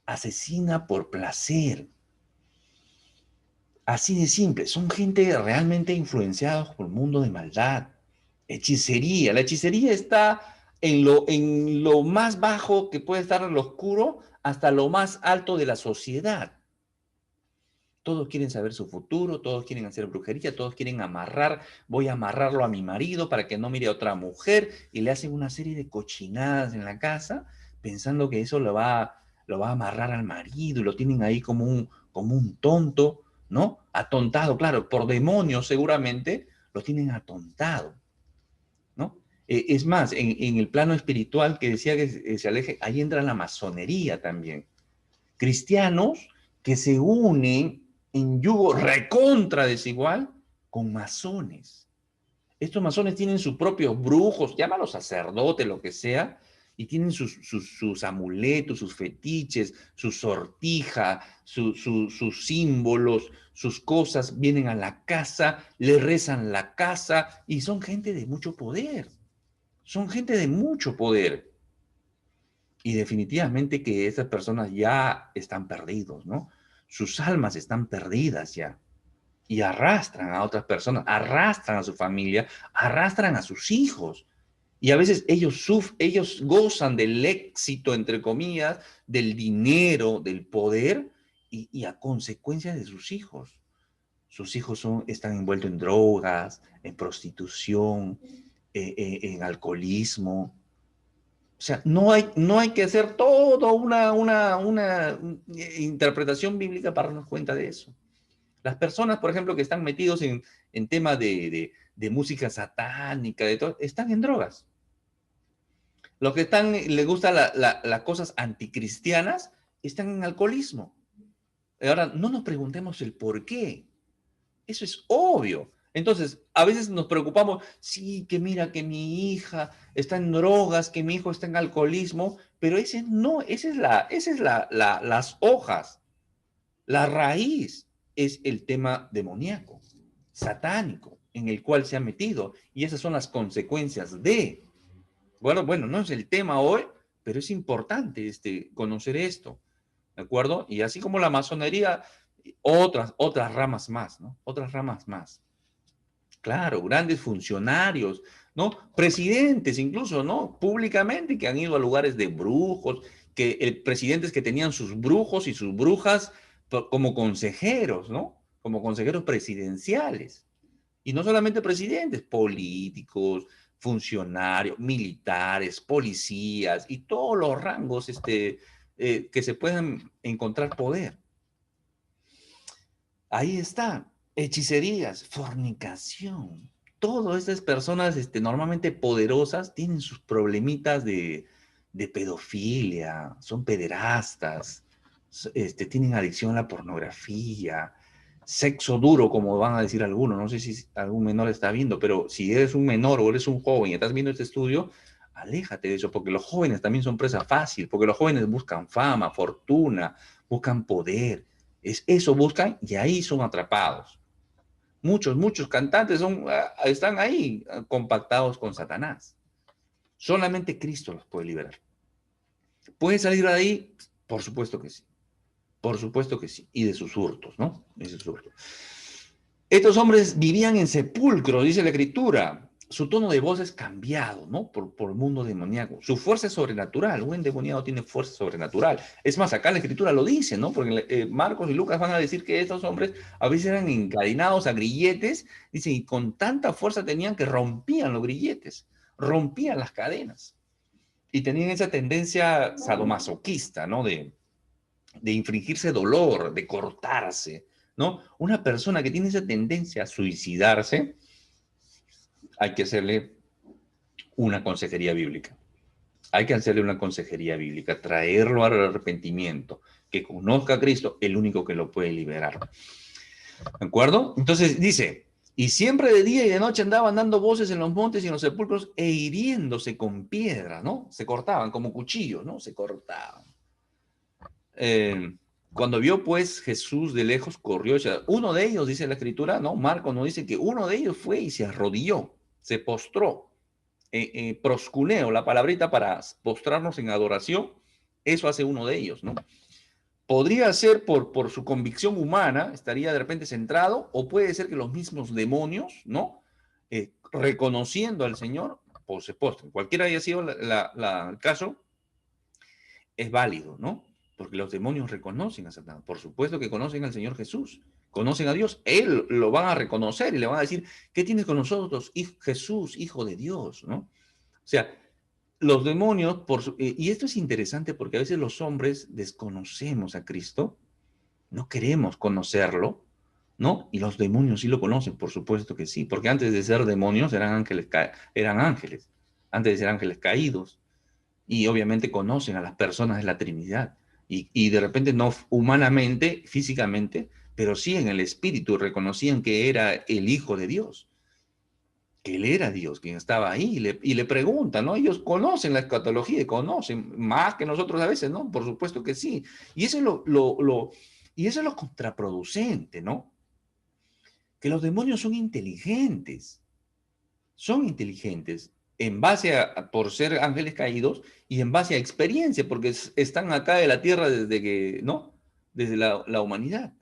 asesina por placer. Así de simple, son gente realmente influenciados por el mundo de maldad. Hechicería, la hechicería está en lo más bajo que puede estar en lo oscuro hasta lo más alto de la sociedad. Todos quieren saber su futuro, todos quieren hacer brujería, todos quieren amarrar, voy a amarrarlo a mi marido para que no mire a otra mujer y le hacen una serie de cochinadas en la casa pensando que eso lo va a amarrar al marido y lo tienen ahí como un tonto, ¿no? Atontado, claro, por demonios seguramente lo tienen atontado, ¿no? Es más, en el plano espiritual que decía que se aleje, ahí entra la masonería también. Cristianos que se unen en yugo recontra desigual con masones. Estos masones tienen sus propios brujos, llámalos sacerdotes, lo que sea, y tienen sus amuletos, sus fetiches, su sortija, sus símbolos, sus cosas, vienen a la casa, le rezan la casa, y son gente de mucho poder. Son gente de mucho poder. Y definitivamente que esas personas ya están perdidos, ¿no? Sus almas están perdidas ya. Y arrastran a otras personas, arrastran a su familia, arrastran a sus hijos. Y a veces ellos gozan del éxito, entre comillas, del dinero, del poder, y a consecuencia de sus hijos. Sus hijos están envueltos en drogas, en prostitución, en alcoholismo. O sea, no hay que hacer toda una interpretación bíblica para darnos cuenta de eso. Las personas, por ejemplo, que están metidos en temas de música satánica, de todo, están en drogas. Los que les gustan las cosas anticristianas, están en alcoholismo. Ahora, no nos preguntemos el por qué. Eso es obvio. Entonces, a veces nos preocupamos, sí, que mira que mi hija está en drogas, que mi hijo está en alcoholismo, pero ese no, esa es las hojas. La raíz es el tema demoníaco, satánico, en el cual se ha metido. Y esas son las consecuencias de. Bueno, no es el tema hoy, pero es importante conocer esto, ¿de acuerdo? Y así como la masonería, otras ramas más, ¿no? Otras ramas más. Claro, grandes funcionarios, ¿no? Presidentes incluso, ¿no? Públicamente que han ido a lugares de brujos, presidentes que tenían sus brujos y sus brujas como consejeros, ¿no? Como consejeros presidenciales. Y no solamente presidentes, políticos, funcionarios, militares, policías y todos los rangos que se puedan encontrar poder. Ahí está, hechicerías, fornicación. Todas estas personas normalmente poderosas tienen sus problemitas de pedofilia, son pederastas, tienen adicción a la pornografía, sexo duro, como van a decir algunos. No sé si algún menor está viendo, pero si eres un menor o eres un joven y estás viendo este estudio, aléjate de eso, porque los jóvenes también son presa fácil, porque los jóvenes buscan fama, fortuna, buscan poder. Eso buscan y ahí son atrapados. Muchos cantantes están ahí compactados con Satanás. Solamente Cristo los puede liberar. ¿Puede salir de ahí? Por supuesto que sí. Por supuesto que sí. Y de sus hurtos, ¿no? De sus hurtos. Estos hombres vivían en sepulcros, dice la Escritura. Su tono de voz es cambiado, ¿no? Por el mundo demoníaco. Su fuerza es sobrenatural. Un endemoniado tiene fuerza sobrenatural. Es más, acá la Escritura lo dice, ¿no? Porque Marcos y Lucas van a decir que estos hombres a veces eran encadenados a grilletes, dicen, y con tanta fuerza tenían que rompían los grilletes, rompían las cadenas. Y tenían esa tendencia sadomasoquista, ¿no? De infligirse dolor, de cortarse, ¿no? Una persona que tiene esa tendencia a suicidarse, hay que hacerle una consejería bíblica. Hay que hacerle una consejería bíblica, traerlo al arrepentimiento, que conozca a Cristo, el único que lo puede liberar. ¿De acuerdo? Entonces dice, y siempre de día y de noche andaban dando voces en los montes y en los sepulcros e hiriéndose con piedras, ¿no? Se cortaban como cuchillos, ¿no? Se cortaban. Cuando vio pues Jesús de lejos, corrió. O sea, uno de ellos, dice la Escritura, ¿no? Marco nos dice que uno de ellos fue y se arrodilló, se postró. Proscuneo, la palabrita para postrarnos en adoración, eso hace uno de ellos, ¿no? Podría ser por su convicción humana, estaría de repente centrado, o puede ser que los mismos demonios, ¿no? Reconociendo al Señor, pues se postren. Cualquiera haya sido el caso, es válido, ¿no? Porque los demonios reconocen a Satanás. Por supuesto que conocen al Señor Jesús, conocen a Dios. Él lo van a reconocer y le van a decir, ¿qué tienes con nosotros, Jesús, Hijo de Dios, ¿no? O sea, los demonios, y esto es interesante porque a veces los hombres desconocemos a Cristo, no queremos conocerlo, ¿no? Y los demonios sí lo conocen, por supuesto que sí, porque antes de ser demonios eran ángeles, antes de ser ángeles caídos, y obviamente conocen a las personas de la Trinidad, y de repente no humanamente, físicamente, pero sí en el espíritu reconocían que era el Hijo de Dios, que él era Dios quien estaba ahí, y le preguntan, ¿no? Ellos conocen la escatología y conocen más que nosotros a veces, ¿no? Por supuesto que sí. Y eso es y eso es lo contraproducente, ¿no? Que los demonios son inteligentes en base por ser ángeles caídos y en base a experiencia, porque están acá de la tierra desde que, ¿no? Desde la humanidad.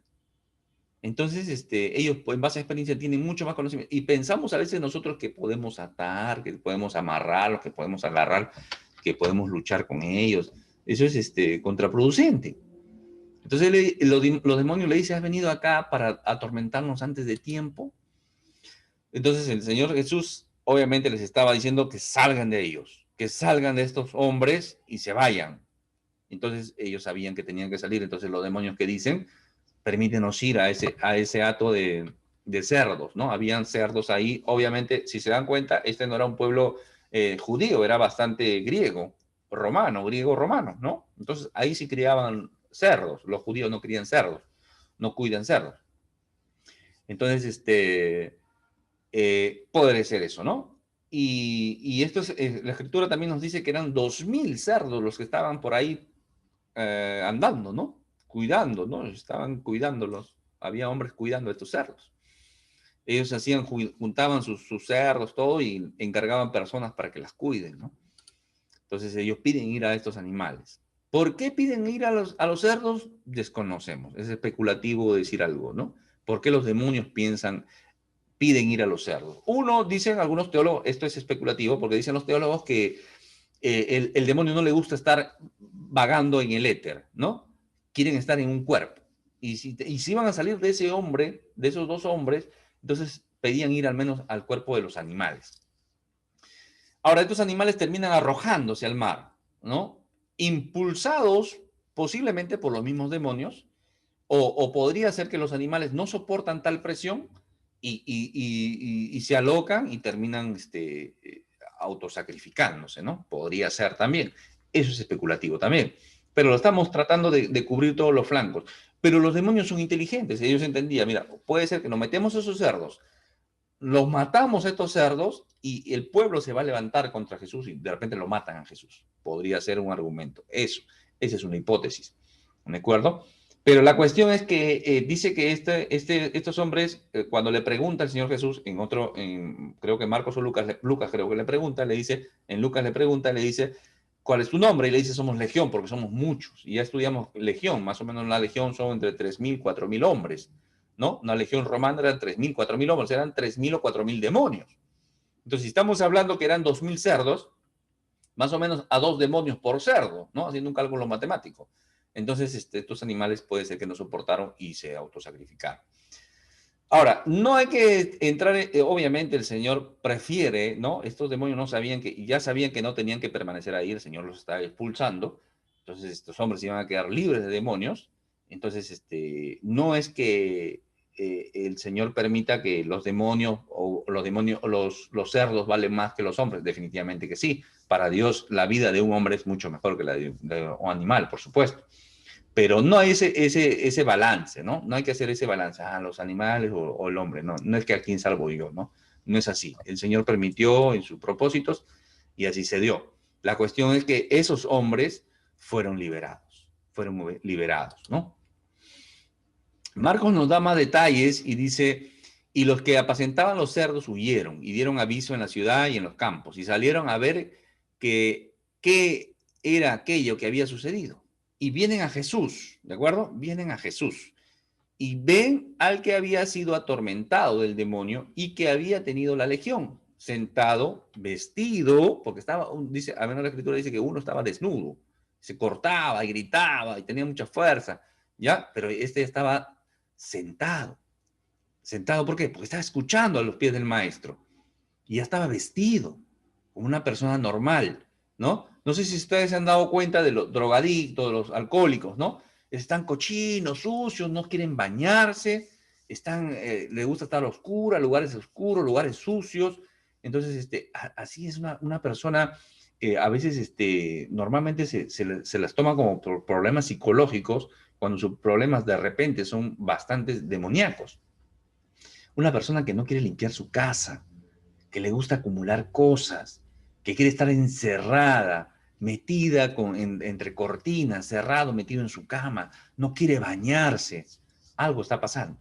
Entonces, ellos pues, en base a experiencia tienen mucho más conocimiento y pensamos a veces nosotros que podemos atar, que podemos amarrarlos, que podemos agarrar, que podemos luchar con ellos. Eso es contraproducente. Entonces los demonios le dicen, has venido acá para atormentarnos antes de tiempo. Entonces el Señor Jesús obviamente les estaba diciendo que salgan de ellos, que salgan de estos hombres y se vayan. Entonces ellos sabían que tenían que salir. Entonces los demonios que dicen, permítenos ir a ese hato de cerdos, ¿no? Habían cerdos ahí. Obviamente, si se dan cuenta, este no era un pueblo judío, era bastante griego romano, ¿no? Entonces ahí sí criaban cerdos. Los judíos no crían cerdos, no cuidan cerdos. Entonces, podría ser eso, ¿no? Y esto la escritura también nos dice que eran 2000 cerdos los que estaban por ahí andando, ¿no? Cuidando, ¿no? Estaban cuidándolos. Había hombres cuidando de estos cerdos. Ellos juntaban sus cerdos, todo, y encargaban personas para que las cuiden, ¿no? Entonces ellos piden ir a estos animales. ¿Por qué piden ir a los cerdos? Desconocemos. Es especulativo decir algo, ¿no? ¿Por qué los demonios piden ir a los cerdos? Uno, dicen algunos teólogos, esto es especulativo, porque dicen los teólogos que el demonio no le gusta estar vagando en el éter, ¿no? Quieren estar en un cuerpo. Y si van a salir de ese hombre, de esos dos hombres, entonces pedían ir al menos al cuerpo de los animales. Ahora, estos animales terminan arrojándose al mar, ¿no? Impulsados posiblemente por los mismos demonios, o podría ser que los animales no soportan tal presión y se alocan y terminan autosacrificándose, ¿no? Podría ser también. Eso es especulativo también. Pero lo estamos tratando de cubrir todos los flancos. Pero los demonios son inteligentes. Ellos entendían, mira, puede ser que nos metemos a esos cerdos, los matamos a estos cerdos y el pueblo se va a levantar contra Jesús y de repente lo matan a Jesús. Podría ser un argumento. Esa es una hipótesis. ¿De acuerdo? Pero la cuestión es que dice que estos hombres, cuando le pregunta al Señor Jesús, creo que Marcos o Lucas creo que le pregunta, en Lucas le pregunta, le dice, ¿cuál es tu nombre? Y le dice, somos legión, porque somos muchos. Y ya estudiamos legión, más o menos la legión son entre 3000 y 4000 hombres, ¿no? Una legión romana eran 3000, 4000 hombres, eran 3000 o 4000 demonios. Entonces, si estamos hablando que eran 2000 cerdos, más o menos a 2 demonios por cerdo, ¿no? Haciendo un cálculo matemático. Entonces, estos animales puede ser que no soportaron y se autosacrificaron. Ahora, no hay que entrar, obviamente el Señor prefiere, ¿no? Estos demonios ya sabían que no tenían que permanecer ahí, el Señor los estaba expulsando, entonces estos hombres iban a quedar libres de demonios, entonces, no es que el Señor permita que los demonios o los cerdos valen más que los hombres, definitivamente que sí. Para Dios la vida de un hombre es mucho mejor que la de un animal, por supuesto. Pero no hay ese balance, ¿no? No hay que hacer ese balance, los animales o el hombre, no, no es que a quién salvo yo, ¿no? No es así. El Señor permitió en sus propósitos y así se dio. La cuestión es que esos hombres fueron liberados, ¿no? Marcos nos da más detalles y dice, y los que apacentaban los cerdos huyeron y dieron aviso en la ciudad y en los campos y salieron a ver qué era aquello que había sucedido. Y vienen a Jesús, ¿de acuerdo? Vienen a Jesús y ven al que había sido atormentado del demonio y que había tenido la legión, sentado, vestido, porque dice, a menos la escritura dice que uno estaba desnudo, se cortaba y gritaba y tenía mucha fuerza, ¿ya? Pero este estaba sentado. ¿Sentado por qué? Porque estaba escuchando a los pies del maestro y ya estaba vestido como una persona normal, ¿no? No sé si ustedes se han dado cuenta de los drogadictos, de los alcohólicos, ¿no? Están cochinos, sucios, no quieren bañarse, les gusta estar oscura, lugares oscuros, lugares sucios. Entonces, así es una persona, a veces, normalmente se las toma como problemas psicológicos cuando sus problemas de repente son bastante demoníacos. Una persona que no quiere limpiar su casa, que le gusta acumular cosas, que quiere estar encerrada, metida entre cortinas, cerrado, metido en su cama, no quiere bañarse. Algo está pasando,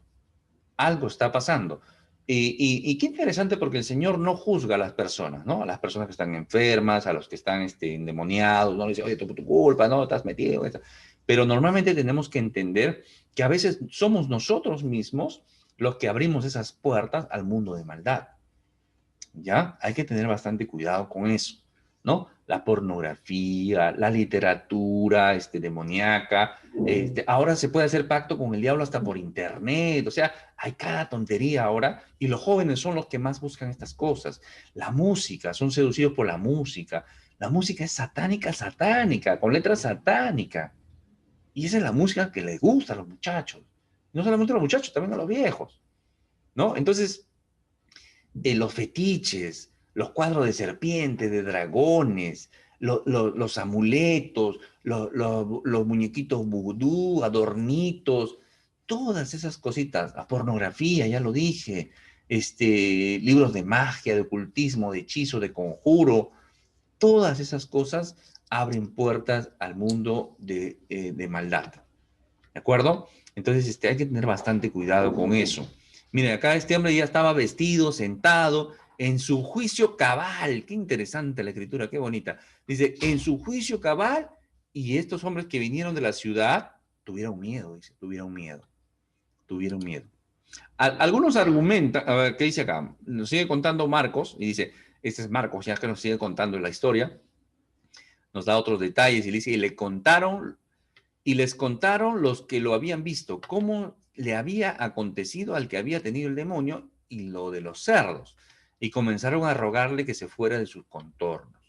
algo está pasando. Y qué interesante porque el Señor no juzga a las personas, ¿no? A las personas que están enfermas, a los que están endemoniados, no le dice, oye, tu culpa, no, estás metido. Pero normalmente tenemos que entender que a veces somos nosotros mismos los que abrimos esas puertas al mundo de maldad. ¿Ya? Hay que tener bastante cuidado con eso, ¿no? La pornografía, la literatura, demoníaca, ahora se puede hacer pacto con el diablo hasta por internet, o sea, hay cada tontería ahora, y los jóvenes son los que más buscan estas cosas. La música, son seducidos por la música es satánica, satánica, con letras satánicas, y esa es la música que les gusta a los muchachos, no solamente a los muchachos, también a los viejos, ¿no? Entonces, los fetiches, los cuadros de serpientes, de dragones, los amuletos, los muñequitos vudú, adornitos, todas esas cositas, la pornografía, ya lo dije, libros de magia, de ocultismo, de hechizo, de conjuro, todas esas cosas abren puertas al mundo de maldad. ¿De acuerdo? Entonces, hay que tener bastante cuidado con eso. Miren, acá este hombre ya estaba vestido, sentado, en su juicio cabal. Qué interesante la escritura, qué bonita. Dice, en su juicio cabal, y estos hombres que vinieron de la ciudad tuvieron miedo, dice, tuvieron miedo, tuvieron miedo. Algunos argumentan, a ver, ¿qué dice acá? Nos sigue contando Marcos, y dice, este es Marcos, ya que nos sigue contando la historia, nos da otros detalles, y dice, y les contaron los que lo habían visto, cómo le había acontecido al que había tenido el demonio y lo de los cerdos. Y comenzaron a rogarle que se fuera de sus contornos.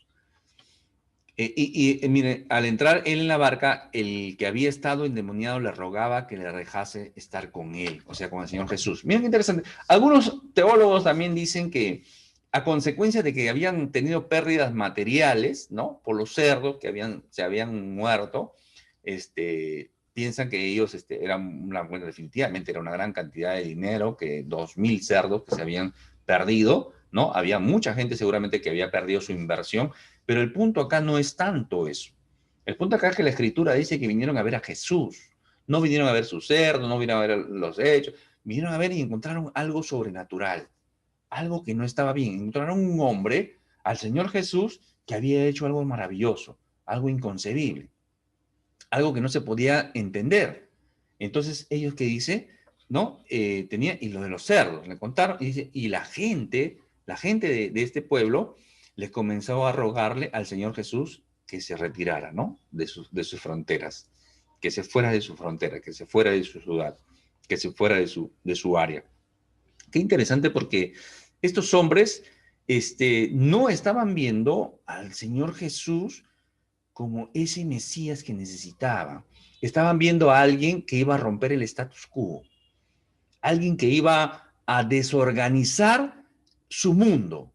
Mire, al entrar él en la barca, el que había estado endemoniado le rogaba que le dejase estar con él, o sea, con el Señor Jesús. Miren qué interesante. Algunos teólogos también dicen que a consecuencia de que habían tenido pérdidas materiales, ¿no? Por los cerdos que se habían muerto, piensan que ellos eran bueno, definitivamente era una gran cantidad de dinero, que 2.000 cerdos que se habían perdido, ¿no? Había mucha gente seguramente que había perdido su inversión, pero el punto acá no es tanto eso. El punto acá es que la escritura dice que vinieron a ver a Jesús, no vinieron a ver su cerdo, no vinieron a ver los hechos, vinieron a ver y encontraron algo sobrenatural, algo que no estaba bien. Encontraron un hombre, al Señor Jesús, que había hecho algo maravilloso, algo inconcebible, algo que no se podía entender. Entonces, ellos que dice, ¿no? Y lo de los cerdos, le contaron, y dice, y la gente de este pueblo les comenzó a rogarle al Señor Jesús que se retirara, ¿no? De sus fronteras, que se fuera de su frontera, que se fuera de su ciudad, que se fuera de su área. Qué interesante porque estos hombres no estaban viendo al Señor Jesús como ese Mesías que necesitaba. Estaban viendo a alguien que iba a romper el status quo, alguien que iba a desorganizar su mundo.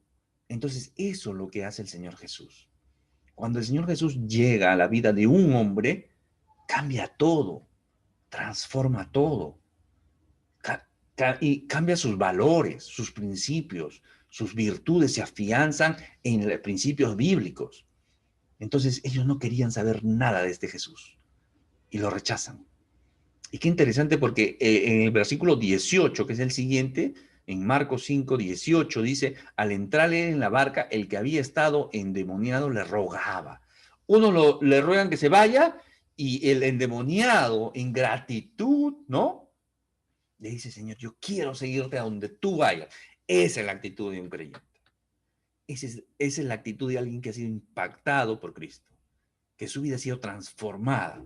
Entonces, eso es lo que hace el Señor Jesús. Cuando el Señor Jesús llega a la vida de un hombre, cambia todo, transforma todo, y cambia sus valores, sus principios, sus virtudes se afianzan en los principios bíblicos. Entonces ellos no querían saber nada de este Jesús y lo rechazan. Y qué interesante porque en el versículo 18, que es el siguiente, en Marcos 5, 18, dice, al entrar en la barca, el que había estado endemoniado le rogaba. Le ruegan que se vaya y el endemoniado, en gratitud, ¿no? Le dice, Señor, yo quiero seguirte a donde tú vayas. Esa es la actitud de un creyente. Esa es la actitud de alguien que ha sido impactado por Cristo, que su vida ha sido transformada.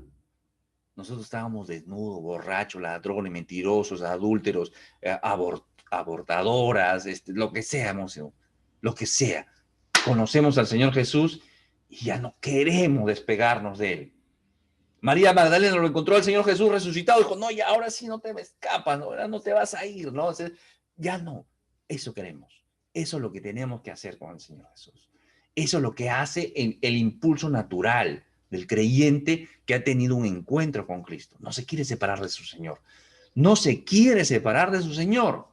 Nosotros estábamos desnudos, borrachos, ladrones, mentirosos, adúlteros, abortadoras, lo que seamos, lo que sea. Conocemos al Señor Jesús y ya no queremos despegarnos de Él. María Magdalena lo encontró al Señor Jesús resucitado y dijo, no, ya ahora sí no te me escapas, ¿no? Ahora no te vas a ir, ¿no? Ya no, eso queremos. Eso es lo que tenemos que hacer con el Señor Jesús. Eso es lo que hace el impulso natural del creyente que ha tenido un encuentro con Cristo. No se quiere separar de su Señor. No se quiere separar de su Señor.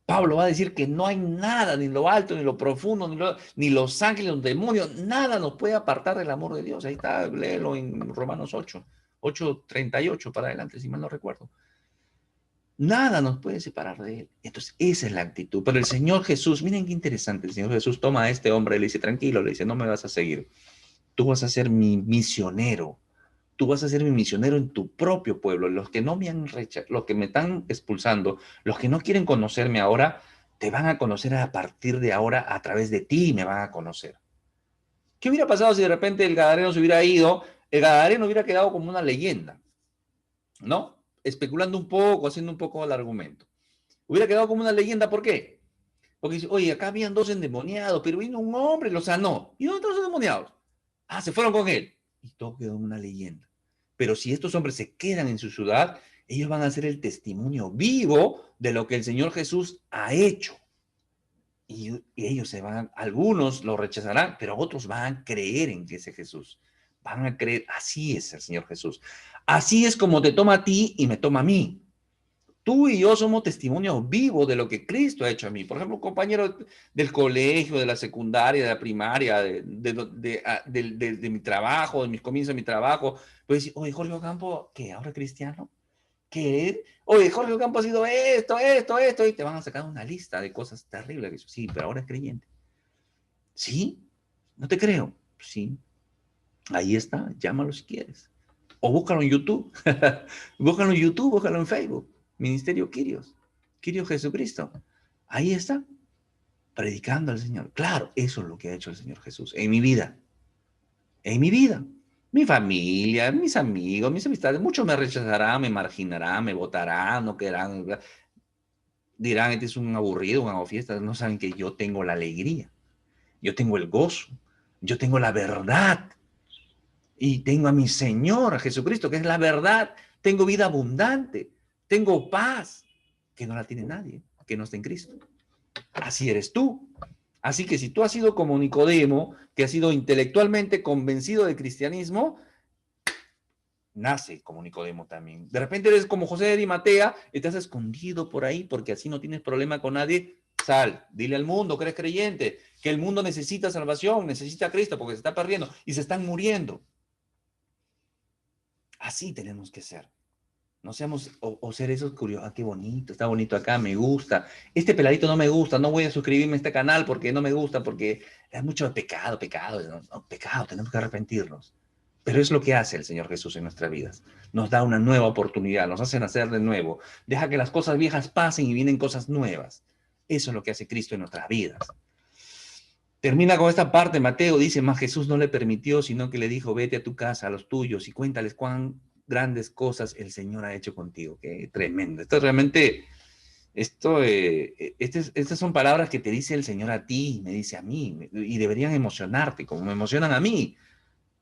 Pablo va a decir que no hay nada, ni lo alto, ni lo profundo, ni los ángeles, los demonios, nada nos puede apartar del amor de Dios. Ahí está, léelo en Romanos 8:38 para adelante, si mal no recuerdo. Nada nos puede separar de él. Entonces, esa es la actitud. Pero el Señor Jesús, miren qué interesante, el Señor Jesús toma a este hombre y le dice, tranquilo, le dice, no me vas a seguir. Tú vas a ser mi misionero. Tú vas a ser mi misionero en tu propio pueblo. Los que no me han rechazado, los que me están expulsando, los que no quieren conocerme ahora, te van a conocer a partir de ahora a través de ti, me van a conocer. ¿Qué hubiera pasado si de repente el Gadareno se hubiera ido? El Gadareno hubiera quedado como una leyenda, ¿no? Especulando un poco, haciendo un poco el argumento. Hubiera quedado como una leyenda, ¿por qué? Porque dice, oye, acá habían dos endemoniados, pero vino un hombre y los sanó. ¿Y dónde están los endemoniados? Ah, se fueron con él. Y todo quedó en una leyenda. Pero si estos hombres se quedan en su ciudad, ellos van a ser el testimonio vivo de lo que el Señor Jesús ha hecho. Y ellos se van, algunos lo rechazarán, pero otros van a creer en ese Jesús. Van a creer, así es el Señor Jesús. Así es como te toma a ti y me toma a mí. Tú y yo somos testimonios vivos de lo que Cristo ha hecho a mí. Por ejemplo, un compañero del colegio, de la secundaria, de la primaria, de mi trabajo, de mis comienzos de mi trabajo, puede decir, oye, Jorge Ocampo, ¿qué? ¿Ahora cristiano? ¿Qué? Oye, Jorge Ocampo ha sido esto, y te van a sacar una lista de cosas terribles. Sí, pero ahora es creyente. ¿Sí? No te creo. Sí. Ahí está, llámalo si quieres. O búscalo en YouTube. Búscalo en YouTube, búscalo en Facebook. Ministerio Quirios. Quirios Jesucristo. Ahí está, predicando al Señor. Claro, eso es lo que ha hecho el Señor Jesús en mi vida. En mi vida. Mi familia, mis amigos, mis amistades. Muchos me rechazarán, me marginarán, me votarán, no querrán. Dirán, este es un aburrido, un hago fiestas. No saben que yo tengo la alegría. Yo tengo el gozo. Yo tengo la verdad. Y tengo a mi Señor, a Jesucristo, que es la verdad. Tengo vida abundante. Tengo paz, que no la tiene nadie, que no está en Cristo. Así eres tú. Así que si tú has sido como Nicodemo, que has sido intelectualmente convencido del cristianismo, nace como Nicodemo también. De repente eres como José de Arimatea, estás escondido por ahí porque así no tienes problema con nadie. Sal, dile al mundo que eres creyente, que el mundo necesita salvación, necesita a Cristo porque se está perdiendo y se están muriendo. Así tenemos que ser. No seamos o ser esos curiosos. Ah, qué bonito, está bonito acá, me gusta. Este peladito no me gusta, no voy a suscribirme a este canal porque no me gusta, porque es mucho pecado, pecado, tenemos que arrepentirnos. Pero es lo que hace el Señor Jesús en nuestras vidas. Nos da una nueva oportunidad, nos hace nacer de nuevo. Deja que las cosas viejas pasen y vienen cosas nuevas. Eso es lo que hace Cristo en nuestras vidas. Termina con esta parte, Mateo dice, más Jesús no le permitió, sino que le dijo, vete a tu casa, a los tuyos, y cuéntales cuán grandes cosas el Señor ha hecho contigo. Qué tremendo. Esto realmente, estas son palabras que te dice el Señor a ti, me dice a mí, y deberían emocionarte, como me emocionan a mí.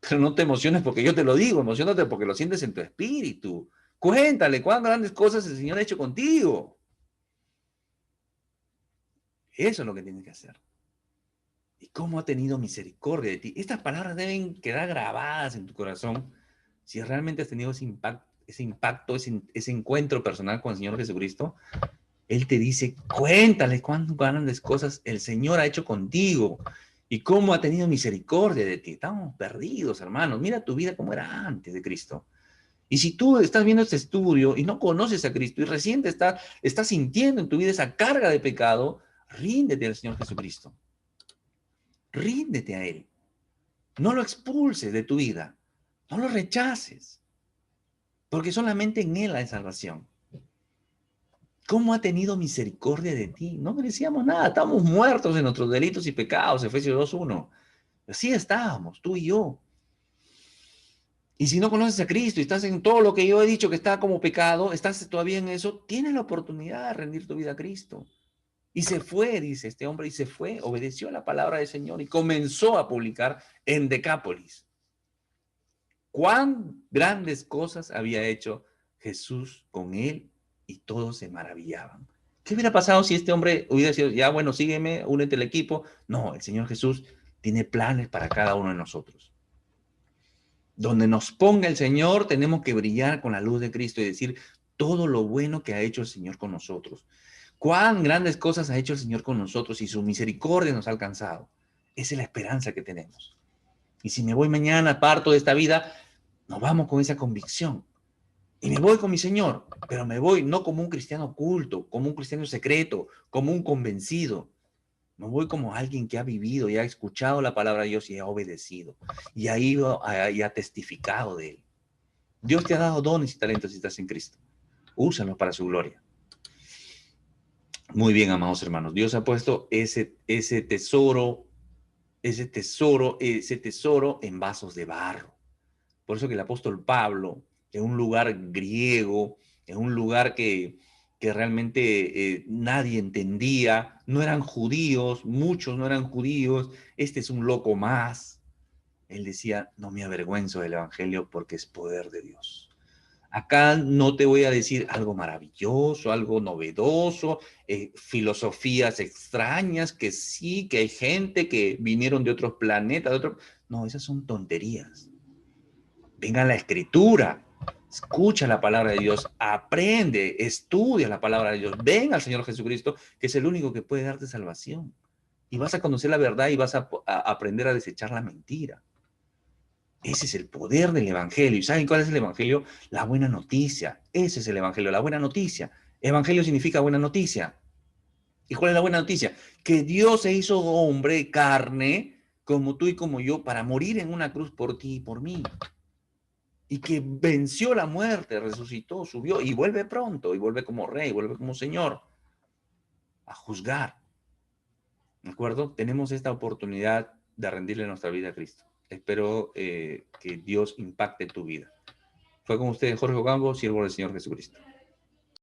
Pero no te emociones porque yo te lo digo, emocionate porque lo sientes en tu espíritu. Cuéntale cuán grandes cosas el Señor ha hecho contigo. Eso es lo que tienes que hacer. Y cómo ha tenido misericordia de ti. Estas palabras deben quedar grabadas en tu corazón si realmente has tenido ese encuentro personal con el Señor Jesucristo. Él te dice, cuéntale cuántas grandes cosas el Señor ha hecho contigo y cómo ha tenido misericordia de ti. Estamos perdidos, hermanos. Mira tu vida como era antes de Cristo. Y si tú estás viendo este estudio y no conoces a Cristo y recién estás sintiendo en tu vida esa carga de pecado, ríndete al Señor Jesucristo. Ríndete a Él. No lo expulses de tu vida. No lo rechaces. Porque solamente en Él hay salvación. ¿Cómo ha tenido misericordia de ti? No merecíamos nada. Estábamos muertos en nuestros delitos y pecados. Efesios 2:1. Así estábamos, tú y yo. Y si no conoces a Cristo y estás en todo lo que yo he dicho que está como pecado, estás todavía en eso, tienes la oportunidad de rendir tu vida a Cristo. Y se fue, dice este hombre, y se fue, obedeció a la palabra del Señor y comenzó a publicar en Decápolis. Cuán grandes cosas había hecho Jesús con él y todos se maravillaban. ¿Qué hubiera pasado si este hombre hubiera sido, ya bueno, sígueme, únete al equipo? No, el Señor Jesús tiene planes para cada uno de nosotros. Donde nos ponga el Señor, tenemos que brillar con la luz de Cristo y decir todo lo bueno que ha hecho el Señor con nosotros. Cuán grandes cosas ha hecho el Señor con nosotros y su misericordia nos ha alcanzado. Esa es la esperanza que tenemos. Y si me voy mañana, parto de esta vida, nos vamos con esa convicción. Y me voy con mi Señor, pero me voy no como un cristiano oculto, como un cristiano secreto, como un convencido. Me voy como alguien que ha vivido y ha escuchado la palabra de Dios y ha obedecido. Y ha ido y ha testificado de él. Dios te ha dado dones y talentos si estás en Cristo. Úsalos para su gloria. Muy bien, amados hermanos. Dios ha puesto ese tesoro en vasos de barro. Por eso que el apóstol Pablo, en un lugar griego, en un lugar que realmente nadie entendía, no eran judíos, muchos no eran judíos, este es un loco más. Él decía, no me avergüenzo del evangelio porque es poder de Dios. Acá no te voy a decir algo maravilloso, algo novedoso, filosofías extrañas, que sí, que hay gente que vinieron de otros planetas, de otro... No, esas son tonterías. Venga a la escritura, escucha la palabra de Dios, aprende, estudia la palabra de Dios, ven al Señor Jesucristo, que es el único que puede darte salvación. Y vas a conocer la verdad y vas a aprender a desechar la mentira. Ese es el poder del Evangelio. ¿Y saben cuál es el Evangelio? La buena noticia. Ese es el Evangelio, la buena noticia. Evangelio significa buena noticia. ¿Y cuál es la buena noticia? Que Dios se hizo hombre, carne, como tú y como yo, para morir en una cruz por ti y por mí. Y que venció la muerte, resucitó, subió y vuelve pronto, y vuelve como rey, vuelve como Señor, a juzgar. ¿De acuerdo? Tenemos esta oportunidad de rendirle nuestra vida a Cristo. Espero que Dios impacte tu vida. Fue con ustedes Jorge Ocampo, siervo del Señor Jesucristo.